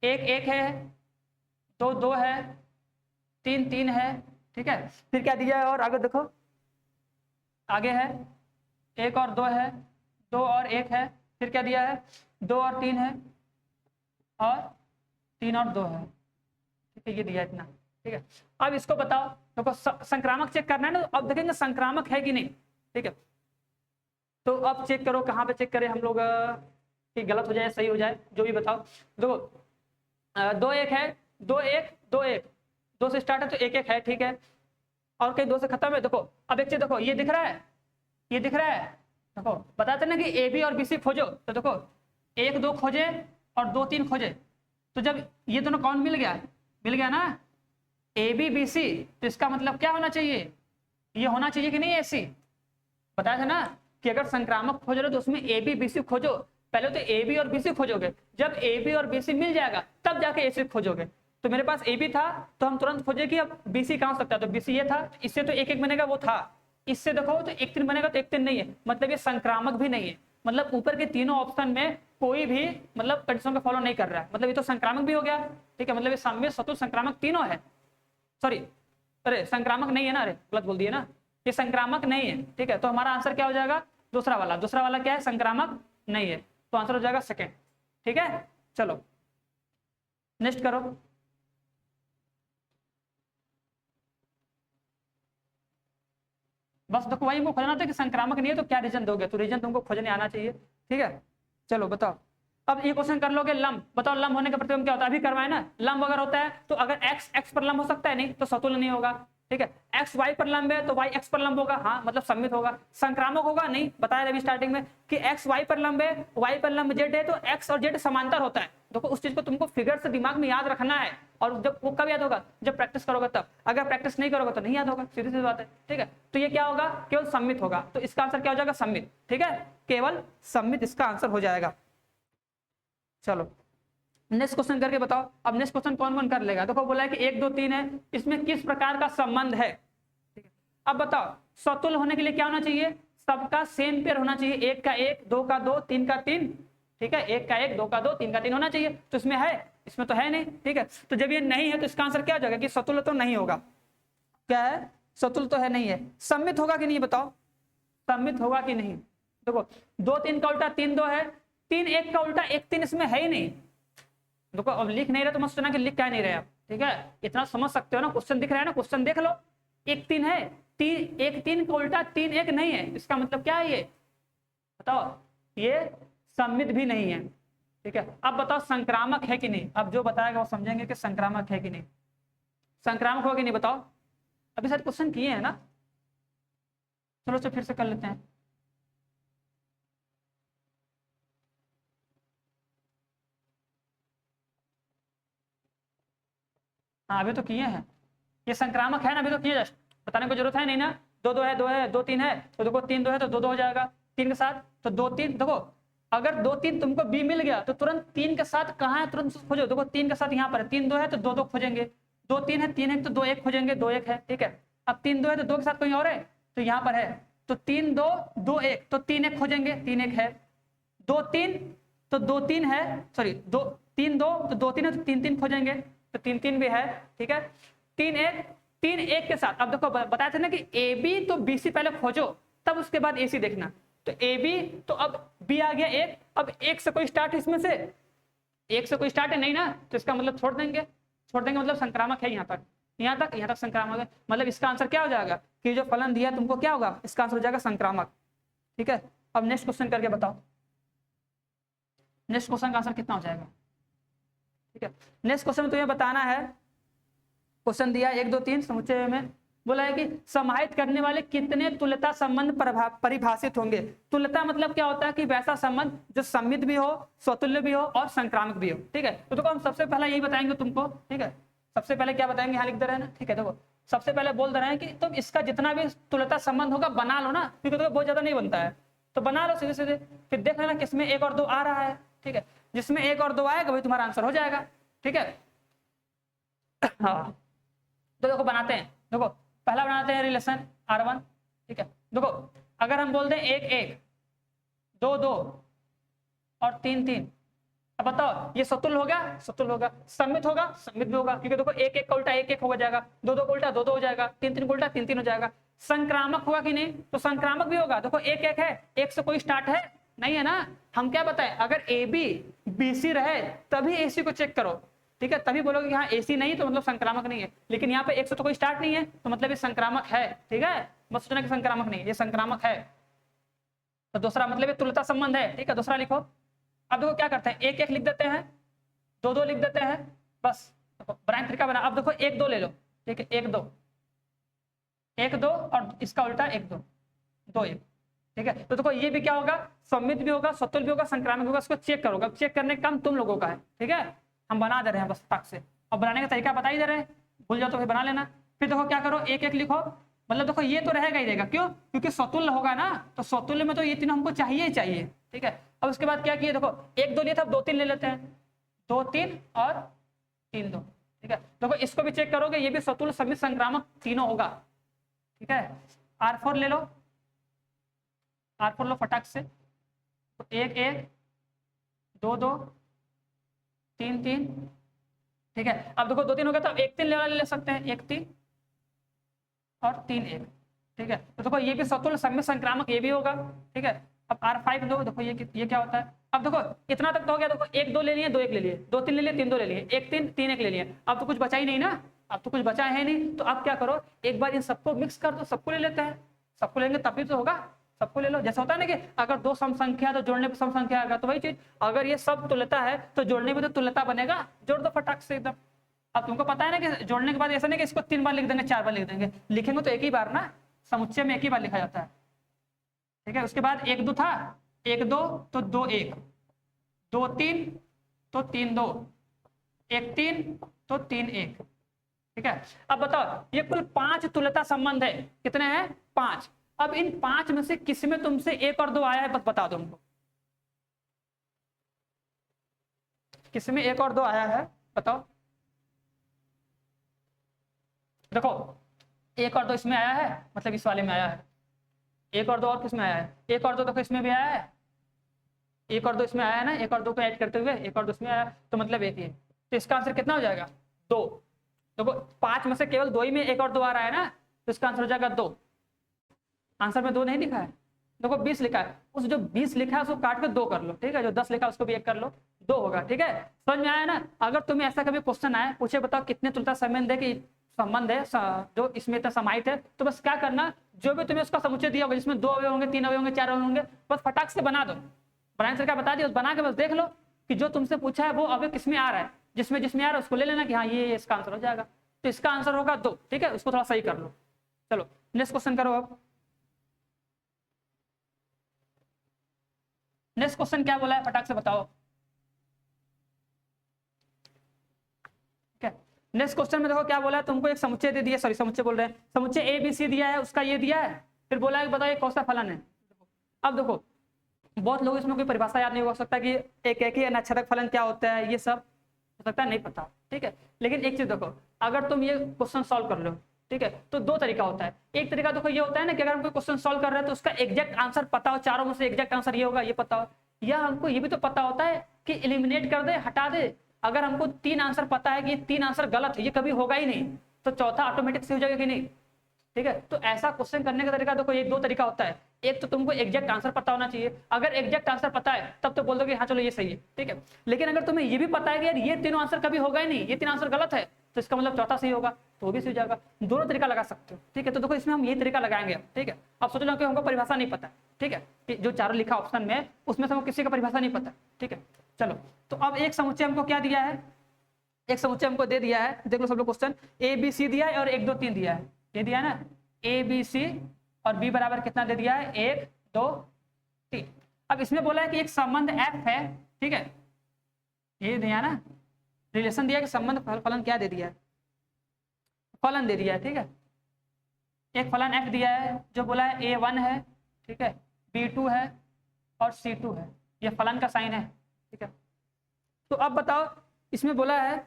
Speaker 1: एक एक है, दो दो है, तीन तीन है, ठीक है। फिर क्या दिया है और आगे देखो, आगे है एक और दो है, दो और एक है, फिर क्या दिया है, दो और तीन है, और तीन और दो है, ठीक है। ये दिया इतना, ठीक है। अब इसको बताओ, देखो संक्रामक चेक करना है ना, अब देखेंगे संक्रामक है कि नहीं, ठीक है। तो अब चेक करो, कहाँ पे चेक करें हम लोग कि गलत हो जाए सही हो जाए, जो भी बताओ। देखो दो एक है, दो एक दो एक, दो से स्टार्ट है तो एक एक है, ठीक है। और कहीं दो से खत्म है। देखो अब एक चीज देखो, ये दिख रहा है, ये दिख रहा है, देखो बताते ना कि ए बी और बी सी खोजो, तो देखो एक दो खोजे और दो तीन खोजे, तो जब ये दोनों कौन मिल गया ना, ए बी बी सी, तो इसका मतलब क्या होना चाहिए, ये होना चाहिए कि नहीं, ए सी। बताया था ना कि अगर संक्रामक खोज रहे हो तो उसमें ए बी बी सी खोजो। पहले तो ए बी और बी सी खोजोगे, जब ए बी और बी सी मिल जाएगा तब जाके ए सी खोजोगे। तो मेरे पास ए बी था तो हम तुरंत खोजे कि अब बी सी कहाँ हो सकता है, तो बी सी ये था, इससे तो एक एक बनेगा, वो था। इससे देखो तो एक तीन बनेगा, तो एक तीन नहीं है, मतलब ये संक्रामक भी नहीं है। मतलब ऊपर के तीनों ऑप्शन में कोई भी मतलब कंडीशन को फॉलो नहीं कर रहा है, मतलब ये तो संक्रामक भी हो गया, ठीक है। मतलब ये साम्य सतुल्य संक्रामक तीनों है। सॉरी, अरे संक्रामक नहीं है ना, अरे गलत बोल दिए ना, ये संक्रामक नहीं है, ठीक है। तो हमारा आंसर क्या हो जाएगा, दूसरा वाला। दूसरा वाला क्या है, संक्रामक नहीं है, तो आंसर हो जाएगा सेकेंड, ठीक है। चलो नेक्स्ट करो। बस देखो वही हमको खोजना था कि संक्रामक नहीं है तो क्या रीजन दोगे, तो रीजन तुमको खोजने आना चाहिए, ठीक है। चलो बताओ, अब ये क्वेश्चन कर लोगे लंब, बताओ लंब होने का प्रतिबंध क्या होता है, अभी करवाए ना। लंब अगर होता है तो अगर एक्स एक्स पर लंब हो सकता है, नहीं तो सतुल्य नहीं होगा, ठीक है। एक्स वाई पर लंब है तो वाई एक्स पर लंब होगा, हाँ मतलब सम्मित होगा। संक्रामक होगा नहीं, बताया अभी स्टार्टिंग में कि एक्स वाई पर लंब है, वाई पर लंब जेड है, तो एक्स और जेड समांतर होता है। देखो उस चीज को तुमको फिगर से दिमाग में याद रखना है, और जब वो कब याद होगा, जब प्रैक्टिस करोगे तब। अगर प्रैक्टिस नहीं करोगे तो नहीं याद होगा, सीधी सी बात है, ठीक है। तो ये क्या होगा, केवल सम्मित होगा, तो इसका आंसर क्या हो जाएगा, सम्मित, ठीक है। केवल सम्मित इसका आंसर हो जाएगा। चलो नेक्स्ट क्वेश्चन करके बताओ। अब नेक्स्ट क्वेश्चन कौन कौन कर लेगा, देखो बोला है कि एक दो तीन है, इसमें किस प्रकार का संबंध है, ठीक है। अब बताओ सतुल्य होने के लिए क्या होना चाहिए, सबका सेम पेयर होना चाहिए, एक का एक, दो का दो, तीन का तीन, ठीक है। एक का एक, दो का दो, तीन का तीन होना चाहिए, तो इसमें है, इसमें तो है नहीं, ठीक है। तो जब ये नहीं है तो इसका आंसर क्या हो जाएगा कि सतुल्य तो नहीं होगा। क्या है, सतुल्य तो है नहीं है। सम्मित होगा कि नहीं बताओ, सम्मित होगा कि नहीं। देखो दो तीन का उल्टा तीन दो है, तीन एक का उल्टा एक तीन, इसमें है ही नहीं। देखो अब लिख नहीं रहे तो मत सोचना कि लिख क्या नहीं रहे आप, ठीक है। इतना समझ सकते हो ना, क्वेश्चन दिख रहा है ना, क्वेश्चन देख लो। एक तीन है, तीन एक तीन का उल्टा तीन एक नहीं है, इसका मतलब क्या है, ये बताओ, ये सम्मित भी नहीं है, ठीक है। अब बताओ संक्रामक है कि नहीं, अब जो बताएगा वो समझेंगे कि संक्रामक है कि नहीं। संक्रामक होगा कि नहीं बताओ, अभी शायद क्वेश्चन किए हैं ना, चलो फिर से कर लेते हैं। हाँ अभी तो किए हैं, ये संक्रामक है ना, अभी तो किए, जस्ट बताने की जरूरत है नहीं ना। दो दो है, दो है, दो तीन है, तो देखो तीन दो है तो दो दो हो जाएगा, तीन के साथ तो दो तीन। देखो अगर दो तीन तुमको बी मिल गया तो तुरंत तीन के साथ कहाँ है, तुरंत खोजो। देखो तीन के साथ यहाँ पर है, तीन दो है तो दो दो खोजेंगे, दो तीन है, तीन एक तो दो एक खोजेंगे, दो एक है, ठीक है। अब तीन दो है तो दो के साथ कोई और है, तो यहाँ पर है, तो तीन दो दो एक, तो तीन एक खोजेंगे, तीन एक है। दो तीन तो दो तीन है, सॉरी दो तीन दो तो दो तीन है, तो तीन तीन खोजेंगे, तो तीन तीन भी है, ठीक है। तीन एक के साथ, अब देखो बताया था ना कि ए बी तो बी सी पहले खोजो, तब उसके बाद ए सी देखना। तो ए बी, तो अब बी आ गया एक, अब एक से कोई स्टार्ट है, इसमें से एक से कोई स्टार्ट है नहीं ना, तो इसका मतलब छोड़ देंगे, छोड़ देंगे मतलब संक्रामक है यहाँ तक, यहाँ तक संक्रामक है। मतलब इसका आंसर क्या हो जाएगा कि जो फलन दिया तुमको क्या होगा, इसका आंसर हो जाएगा संक्रामक, ठीक है। अब नेक्स्ट क्वेश्चन करके बताओ। नेक्स्ट क्वेश्चन का आंसर कितना हो जाएगा? ठीक है, नेक्स्ट क्वेश्चन में तुम्हें बताना है, क्वेश्चन दिया 1 2 3 समुच्चय में बोला है कि समाहित करने वाले कितने तुल्यता संबंध परिभाषित होंगे। तुल्यता मतलब क्या होता है कि वैसा संबंध जो सम्मित भी हो, स्वतुल्य भी हो और संक्रामक भी हो। ठीक है, तो देखो हम सबसे पहले यही बताएंगे तुमको। ठीक है, सबसे पहले क्या बताएंगे, यहाँ लिख दे रहे हैं ना। ठीक है, देखो सबसे पहले बोल दे रहे हैं कि तुम इसका जितना भी तुल्यता संबंध होगा बना लो ना, क्योंकि तो बहुत ज्यादा नहीं बनता है, तो बना लो सीधे सीधे, फिर देख लेना किसमें 1 और 2 आ रहा है। ठीक है, जिसमें 1 और 2 आएगा वही तुम्हारा आंसर हो जाएगा। ठीक है, हाँ तो देखो बनाते हैं। देखो पहला बनाते हैं रिलेशन R1। ठीक है, देखो अगर हम बोल दें 1 1 2 2 और 3 3, अब बताओ ये सतुल्य होगा? सतुल्य होगा। सम्मित होगा? सम्मित भी होगा, क्योंकि देखो 1 1 का उल्टा 1 1 हो जाएगा, 2 2 का उल्टा 2 2 हो जाएगा, 3 3 का उल्टा 3 3 हो जाएगा। संक्रामक होगा कि नहीं? तो संक्रामक भी होगा। देखो 1 1 है, 1 से कोई स्टार्ट है नहीं है ना। हम क्या बताएं, अगर AB BC रहे तभी AC को चेक करो। ठीक है, तभी बोलोगे कि हाँ AC नहीं तो मतलब संक्रामक नहीं है, लेकिन यहाँ पे 1 से तो कोई स्टार्ट नहीं है तो मतलब ये संक्रामक है। ठीक है, मत सोचना कि संक्रामक नहीं है, ये संक्रामक है। तो दूसरा मतलब ये तुल्यता संबंध है। ठीक है, दूसरा लिखो। अब देखो क्या करते हैं, 1 1 लिख देते हैं, 2 2 लिख देते हैं, बस बनाए तरीका बना। अब देखो 1 2 ले लो। ठीक है, 1 2 1 2 और इसका उल्टा 1 2 2 1। ठीक है, तो देखो ये भी क्या होगा, सम्मित भी होगा, स्वतुल्य भी होगा, संक्रामक भी होगा। इसको चेक करोगे, अब चेक करने का काम तुम लोगों का है। ठीक है, हम बना दे रहे हैं बस तक से, और बनाने का तरीका बता ही दे रहे हैं, भूल जाओ तो फिर बना लेना। फिर देखो क्या करो, 1 1 लिखो, मतलब देखो ये तो रहेगा ही रहेगा, क्यों? क्योंकि स्वतुल्य होगा ना, तो स्वतुल्य में तो ये तीनों हमको चाहिए ही चाहिए। ठीक है, अब उसके बाद क्या किए, देखो 1 2 लिया था, 2 3 ले लेते हैं, 2 3 और 3 2। ठीक है, देखो इसको भी चेक करोगे, ये भी स्वतुल्य सम्मित संक्रामक तीनों होगा। ठीक है, R4 ले लो, R4 लो फटाक से, तो 1 1 2 2 3 3। ठीक है, अब देखो 2 3 हो गया, तो 1 3 ले सकते हैं, 1 3 और 3 1। ठीक है, तो देखो ये भी स्वतुल्य सम्मित संक्रामक ये भी होगा। ठीक है, अब R5 लो, देखो ये क्या होता है। अब देखो इतना तक तो हो गया, देखो 1 2 ले लिए, 2 1 ले लिए, 2 3 ले लिए, 3 2 ले लिए, 1 3 3 1 ले लिए। अब तो कुछ बचा ही नहीं ना, अब तो कुछ बचा है नहीं, तो अब क्या करो, एक बार इन सबको मिक्स कर दो, सबको ले लेते हैं। सबको लेंगे तभी तो होगा, सबको ले लो। जैसा होता है ना कि अगर 2 सम संख्या तो जोड़ने पे सम संख्या आएगा, तो वही चीज अगर ये सब तुल्यता है तो जोड़ने में तो तुल्यता बनेगा, जोड़ दो फटाक से एकदम। अब तुमको पता है ना कि जोड़ने के बाद ऐसा नहीं कि इसको 3 बार लिख देंगे, 4 बार लिख देंगे, लिखेंगे तो एक ही बार ना, समुच्चय में एक ही बार लिखा जाता है। ठीक है, उसके बाद 1 2 था, 1 2 तो 2 1, 2 3 तो 3 2, 1 3 तो 3 1। ठीक है, अब बताओ ये कुल 5 तुल्यता संबंध है, कितने हैं? 5। अब इन 5 में से किसी में तुमसे 1 और 2 आया है, बस बता दो हमको, किसी में 1 और 2 आया है, बताओ। देखो 1 और 2 इसमें आया है, मतलब इस वाले में आया है। 1 और 2 और किसमें आया है? 1 और 2 देखो इसमें भी आया है, 1 और 2 इसमें आया है ना, 1 और 2 को ऐड करते हुए 1 और 2 इसमें आया, तो मतलब एक ही। तो इसका आंसर कितना हो जाएगा? 2। देखो 5 में से केवल 2 ही में 1 और 2 आ रहा है ना, तो इसका आंसर हो जाएगा 2। आंसर में 2 नहीं लिखा है, देखो 20 लिखा है, उस जो 20 लिखा है उसको काट के 2 कर लो। ठीक है, जो 10 लिखा है उसको भी 1 कर लो, 2 होगा। ठीक है, समझ में आया ना? अगर तुम्हें ऐसा कभी क्वेश्चन आए, पूछे बताओ कितने तुल्यता संबंध है, कि संबंध है जो इसमें इतना समाहित है, तो बस क्या करना, जो भी तुम्हें उसका समुच्चय दिया होगा, जिसमें 2 अवयव होंगे, 3 अवयव होंगे, 4 अवयव होंगे, बस फटाक से बना दो। बनाने से क्या बता दिया, बना के बस देख लो कि जो तुमसे पूछा है वो अवयव किसमें आ रहा है, जिसमें जिसमें आ रहा है उसको ले लेना कि हाँ ये इसका आंसर हो जाएगा। तो इसका आंसर होगा 2। ठीक है, उसको थोड़ा सही कर लो। चलो नेक्स्ट क्वेश्चन करो। अब नेक्स्ट क्वेश्चन क्या बोला है, फटाक से बताओ। नेक्स्ट क्वेश्चन में देखो क्या बोला है, तुमको एक समुच्चय दे दिया, सॉरी समुच्चय बोल रहे हैं, समुच्चय ए बी सी दिया है, उसका ये दिया है, फिर बोला है बताओ ये कौन सा फलन है। अब देखो बहुत लोग इसमें कोई परिभाषा याद नहीं हो सकता कि एक ही अनच्छेदक फलन क्या होता है, ये सब हो सकता है नहीं पता। ठीक है, लेकिन एक चीज देखो, अगर तुम ये क्वेश्चन सॉल्व कर लो, ठीक है, तो 2 तरीका होता है। एक तरीका देखो ये होता है ना कि अगर हम कोई क्वेश्चन सॉल्व कर रहे हैं तो उसका एग्जैक्ट आंसर पता हो, चारों में से एग्जैक्ट आंसर ये होगा, ये पता हो, या हमको ये भी तो पता होता है कि एलिमिनेट कर दे, हटा दे। अगर हमको 3 आंसर पता है कि ये 3 आंसर गलत है, ये कभी होगा ही नहीं, तो चौथा ऑटोमेटिक से हो जाएगा कि नहीं। ठीक है, तो ऐसा क्वेश्चन करने का तरीका देखो ये 2 तरीका होता है। एक तो तुमको एग्जैक्ट आंसर पता होना चाहिए, अगर एग्जैक्ट आंसर पता है तब तो बोल दोगे हाँ चलो ये सही है। ठीक है, लेकिन अगर तुम्हें ये भी पता है कि यार ये तीनों आंसर कभी होगा ही नहीं, ये 3 आंसर गलत है, तो इसका मतलब चौथा सही होगा, तो वो भी सही हो जाएगा। दोनों तरीका लगा सकते हो। ठीक है, तो देखो इसमें हम ये तरीका लगाएंगे। ठीक है, अब सोच लो कि हमको परिभाषा नहीं पता। ठीक है, जो चारों लिखा ऑप्शन में उसमें से हमको किसी का परिभाषा नहीं पता। ठीक है, चलो, तो अब एक समुच्चय हमको क्या दिया है, एक समुच्चय हमको दे दिया है, देख लो सब लोग क्वेश्चन, ए बी सी दिया है और 1 2 3 दिया है, ये दिया है ना, ए बी सी और बी बराबर कितना दे दिया है, 1 2 3। अब इसमें बोला है कि एक संबंध एफ है, ठीक है, ये दिया ना, रिलेशन दिया कि संबंध फलन क्या दे दिया है, फलन दे दिया है, ठीक है, एक फलन एफ दिया है जो बोला है A1 है, ठीक है, B2 है और C2 है, ये फलन का साइन है, ठीक है। तो अब बताओ इसमें बोला है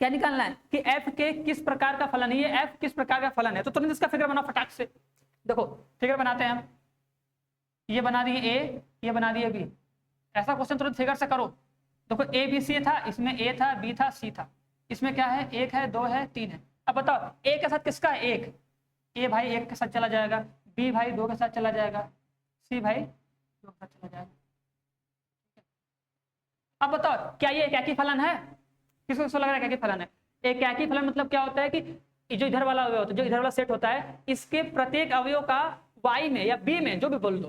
Speaker 1: क्या निकालना है कि f के किस प्रकार का फलन है, ये f किस प्रकार का फलन है, तो तुरंत इसका फिगर बनाओ फटाक से। देखो फिगर बनाते हैं हम, ये बना दिए a, ये बना दिए b, ऐसा क्वेश्चन तुरंत फिगर से करो। देखो a b c था, इसमें a था, b था, c था, इसमें क्या है, 1 है, 2 है, 3 है। अब बताओ a के साथ किसका है, 1, a भाई 1 के साथ चला जाएगा, b भाई 2 के साथ चला जाएगा, c भाई 2 के साथ चला जाएगा। अब बताओ क्या ये एकाकी फलन है, किसको किसको लग रहा है एकाकी फलन है? एकाकी फलन मतलब क्या होता है कि जो इधर वाला अवयव होता है, जो इधर वाला सेट होता है, इसके प्रत्येक अवयव का y में या b में, जो भी बोल दो,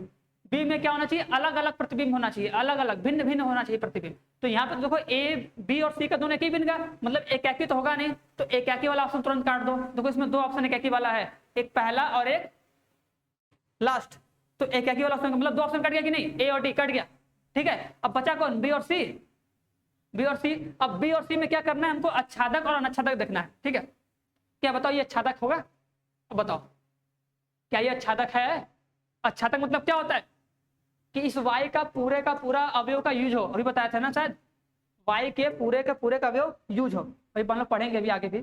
Speaker 1: b में क्या होना चाहिए, अलग अलग प्रतिबिंब होना चाहिए, अलग अलग भिन्न भिन्न होना चाहिए प्रतिबिंब। तो यहाँ पे देखो a b और c का दोनों एक ही भिन्न का, मतलब एकाकी तो होगा नहीं, तो एकाकी वाला ऑप्शन तुरंत काट दो। देखो इसमें 2 ऑप्शन एकाकी वाला है, एक पहला और एक लास्ट, तो एकाकी वाला ऑप्शन मतलब 2 ऑप्शन कट गया कि नहीं, a और d कट गया, ठीक है। अब बचा कौन, b और c, बी और सी। अब बी और सी में क्या करना है हमको, आच्छादक और अनाच्छादक देखना है, ठीक है। क्या बताओ ये आच्छादक होगा, अब बताओ क्या ये आच्छादक है? आच्छादक मतलब क्या होता है कि इस y का पूरा अवयव का यूज हो, अभी बताया था ना शायद, y के पूरे का अवयव यूज हो, अभी हम लोग पढ़ेंगे अभी आगे भी।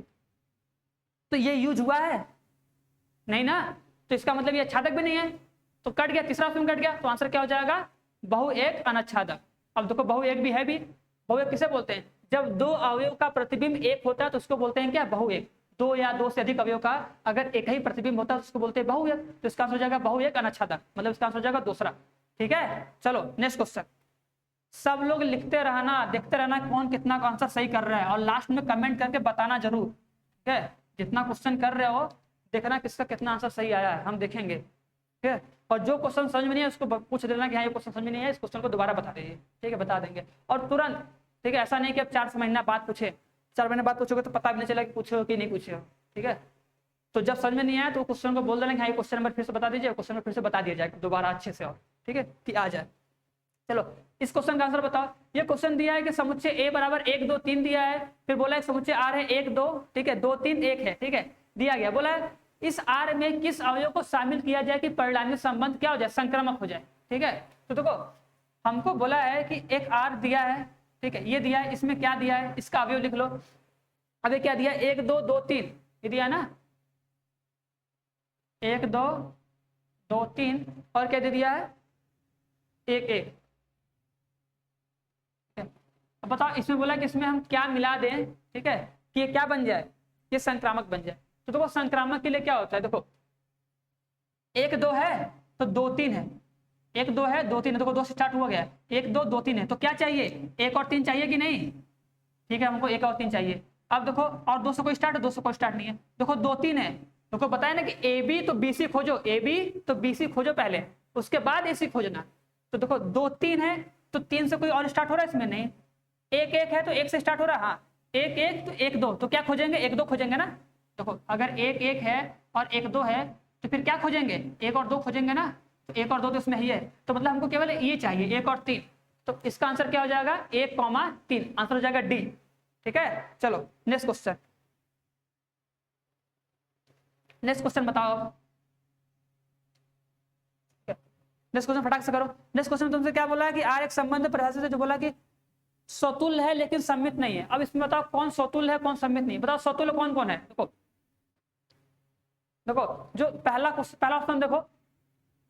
Speaker 1: तो ये यूज हुआ है नहीं ना, तो इसका मतलब ये आच्छादक भी नहीं है, तो कट गया, तीसरा ऑप्शन कट गया, तो आंसर क्या हो जाएगा, बहु एक अनाच्छादक। अब देखो बहु एक भी है, भी बहु एक किसे बोलते हैं, जब 2 अवयव का प्रतिबिंब एक होता है तो उसको बोलते हैं क्या, बहु एक। 2 या 2 से अधिक अवयव का अगर एक ही प्रतिबिंब होता है तो उसको बोलते हैं बहु एक, तो इसका आंसर हो जाएगा बहु एक अनाच्छादक, मतलब इसका आंसर हो जाएगा दूसरा, ठीक है। चलो नेक्स्ट क्वेश्चन, सब लोग लिखते रहना, देखते रहना कौन कितना का आंसर सही कर रहा है, और लास्ट में कमेंट करके बताना जरूर, ठीक है। जितना क्वेश्चन कर रहे हो देखना किसका कितना आंसर सही आया है, हम देखेंगे, ठीक है। और जो क्वेश्चन समझ में नहीं है उसको पूछ देना कि हाँ ये क्वेश्चन समझ में नहीं है, इस क्वेश्चन को दोबारा बता दीजिए, ठीक है, बता देंगे। और तुरंत, ठीक है, ऐसा नहीं कि अब 4 महीना बाद पूछे, 4 महीने बाद पूछोगे तो पता भी नहीं चला कि पूछे हो कि नहीं पूछे हो, ठीक है। तो जब समझ में नहीं आया तो क्वेश्चन को बोल देना कि हाँ ये क्वेश्चन नंबर फिर से बता दीजिए, क्वेश्चन नंबर फिर से बता दिया जाए दोबारा अच्छे से, और ठीक है कि आ जाए। चलो इस क्वेश्चन का आंसर बताओ। ये क्वेश्चन दिया है कि समुच्चय ए बराबर 1 2 3 दिया है, फिर बोला है समुच्चय आर है 1 2, ठीक है, 2 3 1 है, ठीक है, दिया गया। बोला है इस आर में किस अवयव को शामिल किया जाए कि परिणामी संबंध क्या हो जाए, संक्रामक हो जाए, ठीक है। तो देखो हमको बोला है कि एक आर दिया है, ठीक है, ये दिया है, इसमें क्या दिया है, इसका अवयव लिख लो। अब ये क्या दिया है, 1 2 2 3, ये दिया है ना, 1 2 2 3, और क्या दे दिया है, 1 1। अब बताओ इसमें बोला कि इसमें हम क्या मिला दें, ठीक है, कि ये क्या बन जाए, ये संक्रामक बन जाए। तो देखो संक्रामक के लिए क्या होता है, देखो 1 2 है तो 2 3 है, 1 2 है 2 3 है, देखो 2 से स्टार्ट हुआ गया, 1 2 2 3 है, तो क्या चाहिए, 1 और 3 चाहिए कि नहीं, ठीक है, हमको 1 और 3 चाहिए। अब देखो और 2 से कोई स्टार्ट है, 2 से कोई स्टार्ट नहीं है, देखो 2 3 है, देखो बताया ना कि ए बी तो बी सी खोजो, ए बी तो बी सी खोजो पहले, उसके बाद ए सी खोजना। तो देखो 2 3 है तो 3 से कोई और स्टार्ट हो रहा है इसमें, नहीं, 1 1 है तो 1 से स्टार्ट हो रहा है, हाँ 1 1 तो 1 2, तो क्या खोजेंगे, 1 2 खोजेंगे ना। देखो अगर 1 1 है और 1 2 है तो फिर क्या खोजेंगे, 1 और 2 खोजेंगे ना, तो 1 और 2 तो इसमें ही है, तो मतलब हमको केवल ये चाहिए 1 और 3, तो इसका आंसर क्या हो जाएगा 1 3, आंसर हो जाएगा डी, ठीक है। चलो नेक्स्ट क्वेश्चन, नेक्स्ट क्वेश्चन बताओ, नेक्स्ट क्वेश्चन फटाक से करो। नेक्स्ट क्वेश्चन तुमसे क्या बोला है कि आर एक संबंध परिभाषित है जो बोला कि स्वतुल्य है लेकिन सममित नहीं है। अब इसमें बताओ कौन स्वतुल्य है कौन सममित नहीं, बताओ स्वतुल्य कौन कौन है। देखो देखो जो पहला ऑप्शन देखो,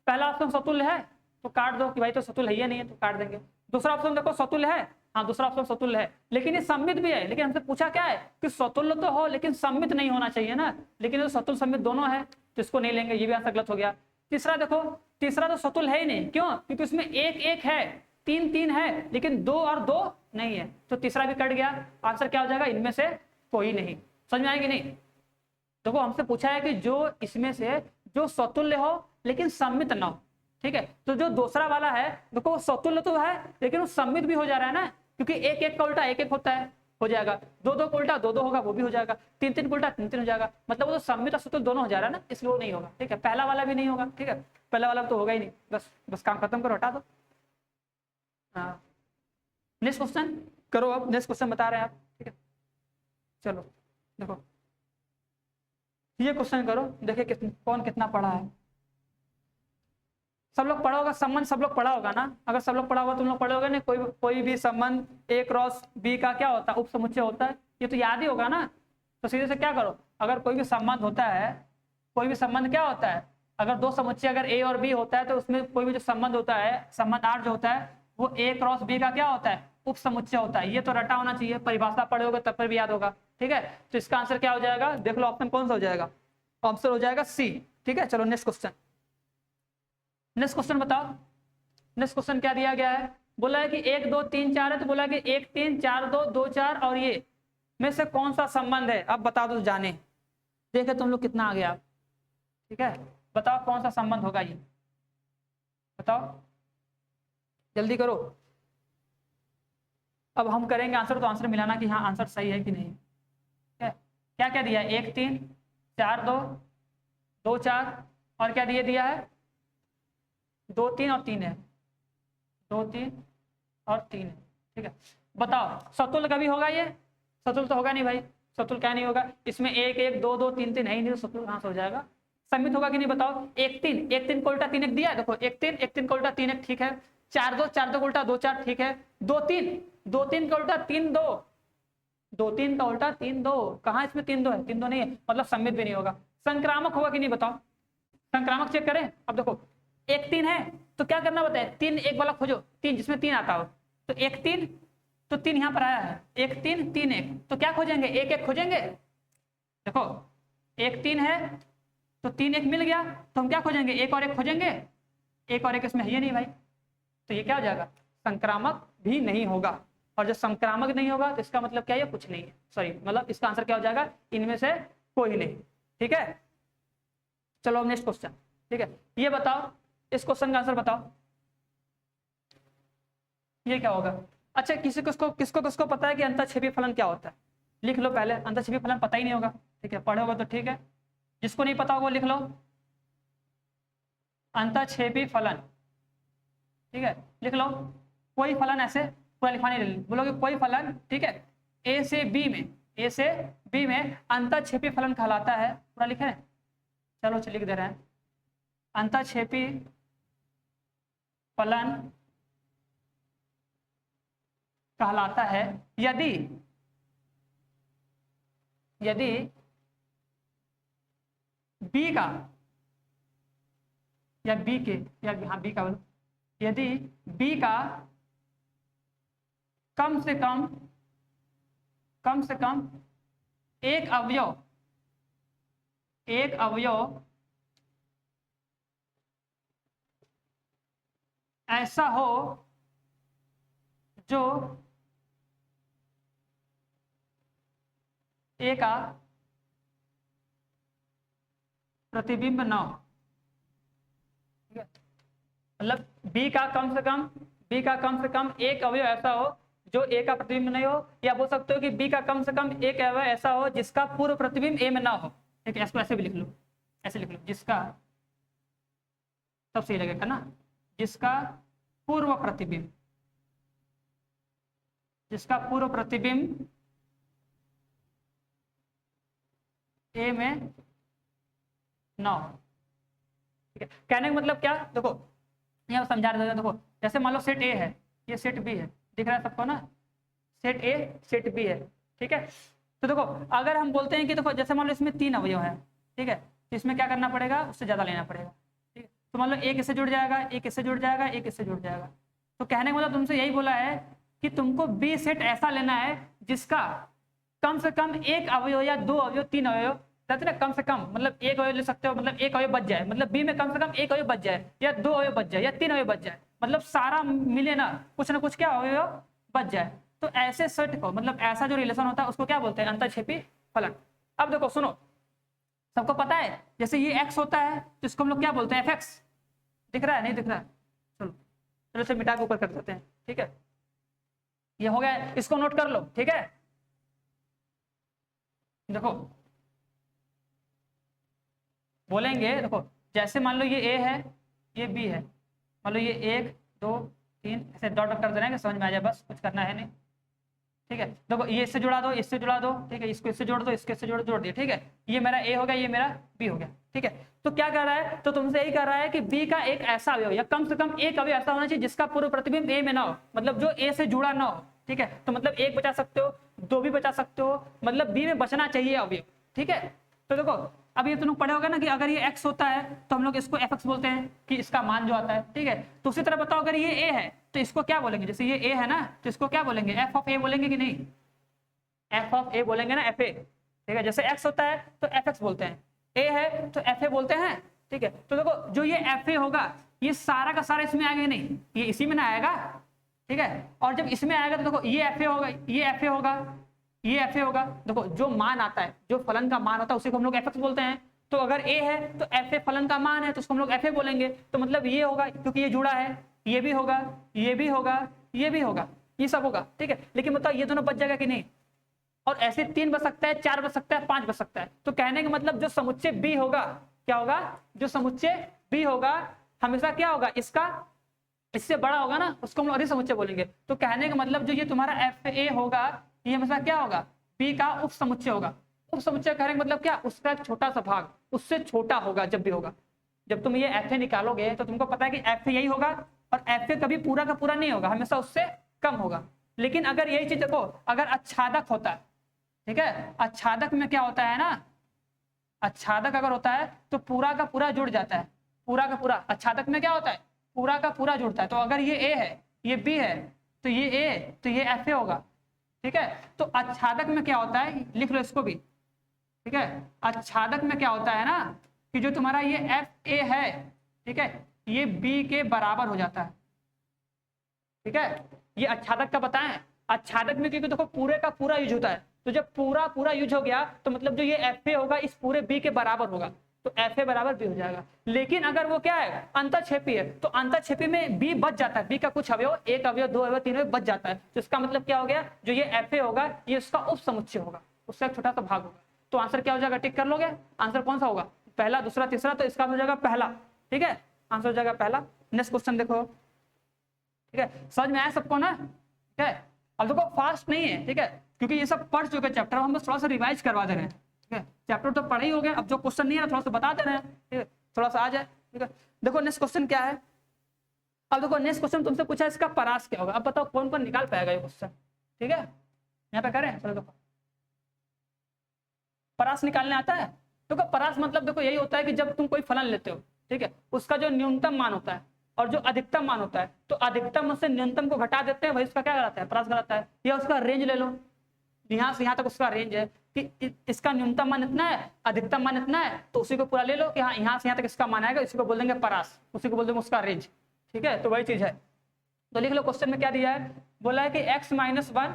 Speaker 1: पहला ऑप्शन स्वतुल्य है तो काट दो कि भाई तो स्वतुल्य है ही नहीं है, तो काट देंगे। दूसरा ऑप्शन देखो स्वतुल्य है, हाँ दूसरा ऑप्शन स्वतुल्य है, लेकिन ये सममित भी है, लेकिन हमसे पूछा क्या है कि स्वतुल्य तो हो लेकिन सममित नहीं होना चाहिए ना, लेकिन स्वतुल्य सममित दोनों है तो इसको नहीं लेंगे, ये भी आंसर गलत हो गया। तीसरा देखो, तीसरा तो स्वतुल्य है ही नहीं, क्यों, क्योंकि उसमें 1 1 है 3 3 है, लेकिन 2 और 2 नहीं है, तो तीसरा भी कट गया। आंसर क्या हो जाएगा, इनमें से कोई नहीं। समझ में आएगी नहीं। देखो हमसे पूछा है कि जो इसमें से जो स्वतुल्य हो लेकिन सममित ना हो, ठीक है। तो जो दूसरा वाला है देखो वो समतुल्य तो है लेकिन वो सममित भी हो जा रहा है ना, क्योंकि एक एक का उल्टा एक एक होता है, हो जाएगा। दो दो का उल्टा दो दो होगा, वो भी हो जाएगा। तीन तीन का उल्टा तीन तीन हो जाएगा, मतलब वो तो सममित और समतुल्य दोनों हो जा रहा है ना, इसलिए वो नहीं होगा। ठीक है, पहला वाला भी नहीं होगा। ठीक है, पहला वाला तो होगा ही नहीं, बस बस काम खत्म करो, हटा दो। हाँ, नेक्स्ट क्वेश्चन करो। अब नेक्स्ट क्वेश्चन बता रहे हैं आप। ठीक है, चलो देखो ये क्वेश्चन करो, देखिए कौन कितना पढ़ा है। सब लोग पढ़ा होगा संबंध, सब लोग पढ़ा होगा ना। अगर सब लोग पढ़ा होगा तुम लोग पढ़े होगे ना, कोई भी संबंध ए क्रॉस बी का क्या होता है, उप समुच्चय होता है, ये तो याद ही होगा ना। तो सीधे से क्या करो, अगर कोई भी संबंध होता है, कोई भी संबंध क्या होता है, अगर दो समुच्चय अगर ए और बी होता है तो उसमें कोई भी जो संबंध होता है, संबंध आर जो होता है, वो ए क्रॉस बी का क्या होता है, उप समुच्चय होता है। ये तो रटा होना चाहिए, परिभाषा पढ़े होगे तब पर भी याद होगा। ठीक है, तो इसका आंसर क्या हो जाएगा, देख लो ऑप्शन कौन सा हो जाएगा, ऑप्शन हो जाएगा सी। ठीक है, चलो नेक्स्ट क्वेश्चन। नेक्स्ट क्वेश्चन बताओ, नेक्स्ट क्वेश्चन क्या दिया गया है, बोला है कि 1 2 3 4 है, तो बोला है कि 1 3 4 2 2 4 और ये में से कौन सा संबंध है, अब बता दो जाने। देखे तुम लोग कितना आ गया। ठीक है, बताओ कौन सा संबंध होगा ये, बताओ जल्दी करो। अब हम करेंगे आंसर, तो आंसर मिलाना कि हाँ आंसर सही है कि नहीं। ठीक है, क्या क्या दिया है, 1 3 4 2 2 4 और क्या दिया है, 2 3 और 3 है, 2 3 और 3 है। ठीक है, बताओ सतुल्य कभी होगा ये, सतुल्य तो होगा नहीं भाई, सतुल्य क्या नहीं होगा, इसमें 1 1 2 2 3 3 है ही नहीं, तो सतुल्य कहां से हो जाएगा। सम्मित होगा कि नहीं बताओ, 1 3 को उल्टा 3 1 दिया है, देखो 1 3 को उल्टा 3 1 ठीक है, 4 2 को उल्टा 2 4 ठीक है, 2 3 का उल्टा 3 2, 2 3 का उल्टा 3 2, कहां इसमें 3 2 है, 3 2 नहीं है, मतलब सम्मित भी नहीं होगा। संक्रामक होगा कि नहीं बताओ, संक्रामक चेक करें। अब देखो 1 3 है तो क्या करना बताए, 3 1 वाला खोजो, 3 जिसमें 3 आता हो, तो 1 3 तो 3 यहाँ पर आया है, 1 3 3 1, तो क्या खोजेंगे, 1 1 खोजेंगे। देखो 1 3 है तो 3 1 मिल गया, तो हम क्या खोजेंगे, 1 और 1 खोजेंगे, 1 और 1 इसमें है ही नहीं भाई, तो ये क्या हो जाएगा, संक्रामक भी नहीं होगा। और जब संक्रामक नहीं होगा तो इसका मतलब क्या है, कुछ नहीं है, सॉरी मतलब इसका आंसर क्या हो जाएगा, इनमें से कोई नहीं। ठीक है, चलो अब नेक्स्ट क्वेश्चन। ठीक है, ये बताओ, इस क्वेश्चन का आंसर बताओ, ये क्या होगा। अच्छा किसको किसको पता है कि अंतःक्षेपी फलन क्या होता है, लिख लो पहले, अंतःक्षेपी फलन पता ही नहीं होगा। ठीक है, पढ़े होगा तो ठीक है, जिसको नहीं पता होगा वो लिख लो अंतःक्षेपी फलन। ठीक है, लिख लो कोई फलन, ऐसे पूरा लिखा नहीं, बोलोगे कोई फलन, ठीक है, ए से बी में अंतःक्षेपी फलन कहलाता है, पूरा लिखे, चलो लिख दे रहे हैं, अंतःक्षेपी फलन कहलाता है यदि बी का या बी के या हाँ बी का बोलो, यदि बी का कम से कम एक अवयव ऐसा हो जो ए का प्रतिबिंब न हो। मतलब बी का कम से कम एक अवयव ऐसा हो जो ए का प्रतिबिंब नहीं हो, या बोल सकते हो कि बी का कम से कम एक अवयव ऐसा हो जिसका पूर्व प्रतिबिंब ए में ना हो। ठीक है, इसको ऐसे भी लिख लो, ऐसे लिख लो, जिसका, तब सही लगेगा ना, जिसका पूर्व प्रतिबिंब ए में ना हो। ठीक है, कहने का मतलब क्या, देखो यहाँ समझा रहे, देखो जैसे मान लो सेट ए है, ये सेट बी है, दिख रहा है सबको ना, सेट ए सेट बी है। ठीक है, तो देखो अगर हम बोलते हैं कि देखो जैसे मान लो इसमें 3 अवयव है, ठीक है, तो इसमें क्या करना पड़ेगा, उससे ज्यादा लेना पड़ेगा। ठीक है, तो मान लो एक इससे जुड़ जाएगा, एक इससे जुड़ जाएगा, एक इससे जुड़ जाएगा। तो कहने का मतलब तुमसे यही बोला है कि तुमको बी सेट ऐसा लेना है जिसका कम से कम एक अवयव या 2 अवयव 3 अवयव, ना कम से कम मतलब एक अवयव ले सकते हो, मतलब एक अवयव बच जाए, मतलब बी में कम से कम एक अवयव बच जाए, या 2 अवयव बच जाए, या 3 अवयव बच जाए, मतलब सारा मिले ना कुछ क्या अवयव बच जाए। तो ऐसे सेट को, मतलब ऐसा जो रिलेशन होता है उसको क्या बोलते हैं, अंतःक्षेपी फलन। अब देखो सुनो, सबको पता है जैसे ये x होता है तो इसको हम लोग क्या बोलते हैं, fx। दिख रहा है नहीं दिख रहा है? चलो चलो इसे मिटा के ऊपर कर देते हैं, ठीक है। ये हो गया, इसको नोट कर लो, ठीक है। देखो बोलेंगे, देखो जैसे मान लो ये ए है, ये बी है, मान लो ये 1 2 3 ऐसे डॉट डॉट कर दे रहे हैं, समझ में आ जाए, बस कुछ करना है नहीं, ठीक है। देखो ये इससे जुड़ा दो, इससे जुड़ा दो, ठीक है, इसको इससे जोड़ दो, इसके इससे जोड़ दिया, ठीक है। ये मेरा ए हो गया, ये मेरा बी हो गया, ठीक है। तो क्या कर रहा है, तो तुमसे यही कर रहा है कि बी का एक ऐसा अवयव या कम से कम एक अवयव ऐसा होना चाहिए जिसका पूर्व प्रतिबिंब ए में ना हो, मतलब जो ए से जुड़ा ना हो, ठीक है। तो मतलब 1 बचा सकते हो, 2 भी बचा सकते हो, मतलब बी में बचना चाहिए अवयव, ठीक है। तो देखो अब ये तुम पढ़े होगा ना कि अगर ये x होता है तो हम लोग इसको fx बोलते हैं कि इसका मान जो आता है, ठीक है। तो उसी तरह बताओ अगर ये a है तो इसको क्या बोलेंगे, जैसे ये a है ना तो इसको क्या बोलेंगे, f ऑफ a बोलेंगे कि नहीं, f ऑफ a बोलेंगे ना, fa, ठीक है। जैसे x होता है तो fx बोलते हैं, a है तो fa बोलते हैं, ठीक है। तो देखो जो ये fa होगा ये सारा का सारा इसमें आएगा नहीं, ये इसी में ना आएगा, ठीक है। और जब इसमें आएगा तो देखो ये fa होगा, ये fa होगा, ये fa होगा। देखो जो मान आता है, जो फलन का मान होता है उसी को हम लोग fx बोलते हैं। तो अगर a है तो fa फलन का मान है तो उसको हम लोग fa बोलेंगे। तो मतलब ये होगा क्योंकि ये जुड़ा है, ये भी होगा, ये भी होगा, ये भी होगा, ये सब होगा, ठीक है। लेकिन बताओ ये दोनों बच जाएगा कि नहीं, और ऐसे 3 बच सकता है, 4 बच सकता है, 5 बच सकता है। तो कहने का मतलब जो समुच्चय b होगा क्या होगा, जो समुच्चय b होगा हमेशा क्या होगा, इसका इससे बड़ा होगा ना, उसको हम लोग अधिसमुच्चय बोलेंगे। तो कहने का मतलब जो ये तुम्हारा fa होगा ये हमेशा क्या होगा, b का उप समुच्चय होगा। उप समुच्चय कहने का मतलब क्या, उसका एक छोटा सा भाग उससे छोटा होगा जब भी होगा। जब तुम ये fa निकालोगे तो तुमको पता है कि fa यही होगा, और fa कभी पूरा का पूरा नहीं होगा, हमेशा उससे कम होगा। लेकिन अगर यही चीज देखो, अगर आच्छादक होता है, ठीक है, आच्छादक में क्या होता है ना, आच्छादक अगर होता है तो पूरा का पूरा जुड़ जाता है, पूरा का पूरा। आच्छादक में क्या होता है, पूरा का पूरा जुड़ता है। तो अगर ये a है, ये b है, तो ये a, तो ये fa होगा, ठीक है। तो आच्छादक में क्या होता है, लिख लो इसको भी, ठीक है। आच्छादक में क्या होता है ना कि जो तुम्हारा ये fa है, ठीक है, ये b के बराबर हो जाता है, ठीक है। ये आच्छादक का बताएं, आच्छादक में क्योंकि देखो पूरे का पूरा यूज होता है, तो जब पूरा पूरा यूज हो गया तो मतलब जो ये fa होगा इस पूरे b के बराबर होगा, तो fa बराबर b हो जाएगा। लेकिन अगर वो क्या है, अंतःक्षेपी है, तो अंतःक्षेपी में b बच जाता है, b का कुछ अवयव, 1 अवयव, 2 अवयव, 3 अवयव बच जाता है। तो इसका मतलब क्या हो गया, जो ये fa होगा ये उसका उप समुच्चय होगा, उसका एक छोटा सा भाग होगा। तो आंसर क्या हो जाएगा, टिक कर लोगे, आंसर कौन सा होगा, पहला, दूसरा, तीसरा, तो इसका हो जाएगा पहला, ठीक है, आंसर हो जाएगा पहला। नेक्स्ट क्वेश्चन देखो, ठीक है, समझ में आया सबको ना, ठीक है। अब देखो फास्ट नहीं है, ठीक है, क्योंकि ये सब पढ़ चुके चैप्टर, हम बस थोड़ा सा रिवाइज करवा दे रहे हैं, ठीक है। चैप्टर तो पढ़े ही हो गए, अब जो क्वेश्चन नहीं है थोड़ा सा बता दे रहे हैं, ठीक है, थोड़ा सा आ जाए, ठीक है। देखो नेक्स्ट क्वेश्चन क्या है, अब देखो नेक्स्ट क्वेश्चन तुमसे पूछा इसका परास क्या होगा। अब बताओ कौन कौन निकाल पाएगा ये क्वेश्चन, ठीक है, यहाँ पे करें, चलो देखो परास निकालने आता है। देखो परास मतलब देखो यही होता है कि जब तुम कोई फलन लेते हो, ठीक है, उसका जो न्यूनतम मान होता है और जो अधिकतम मान होता है, तो अधिकतम उससे न्यूनतम को घटा देते हैं, वही उसका क्या कहलाता है, परास कहलाता है। या उसका रेंज ले लो, यहाँ से यहाँ तक उसका रेंज है कि इसका न्यूनतम मान इतना है, अधिकतम मान इतना है, तो उसी को पूरा ले लो कि हाँ यहाँ से यहाँ तक इसका मान आएगा, इसी को बोल देंगे परास, उसी को बोल देंगे उसका रेंज, ठीक है। तो वही चीज है। तो लिख लो क्वेश्चन में क्या दिया है, बोला है कि x-1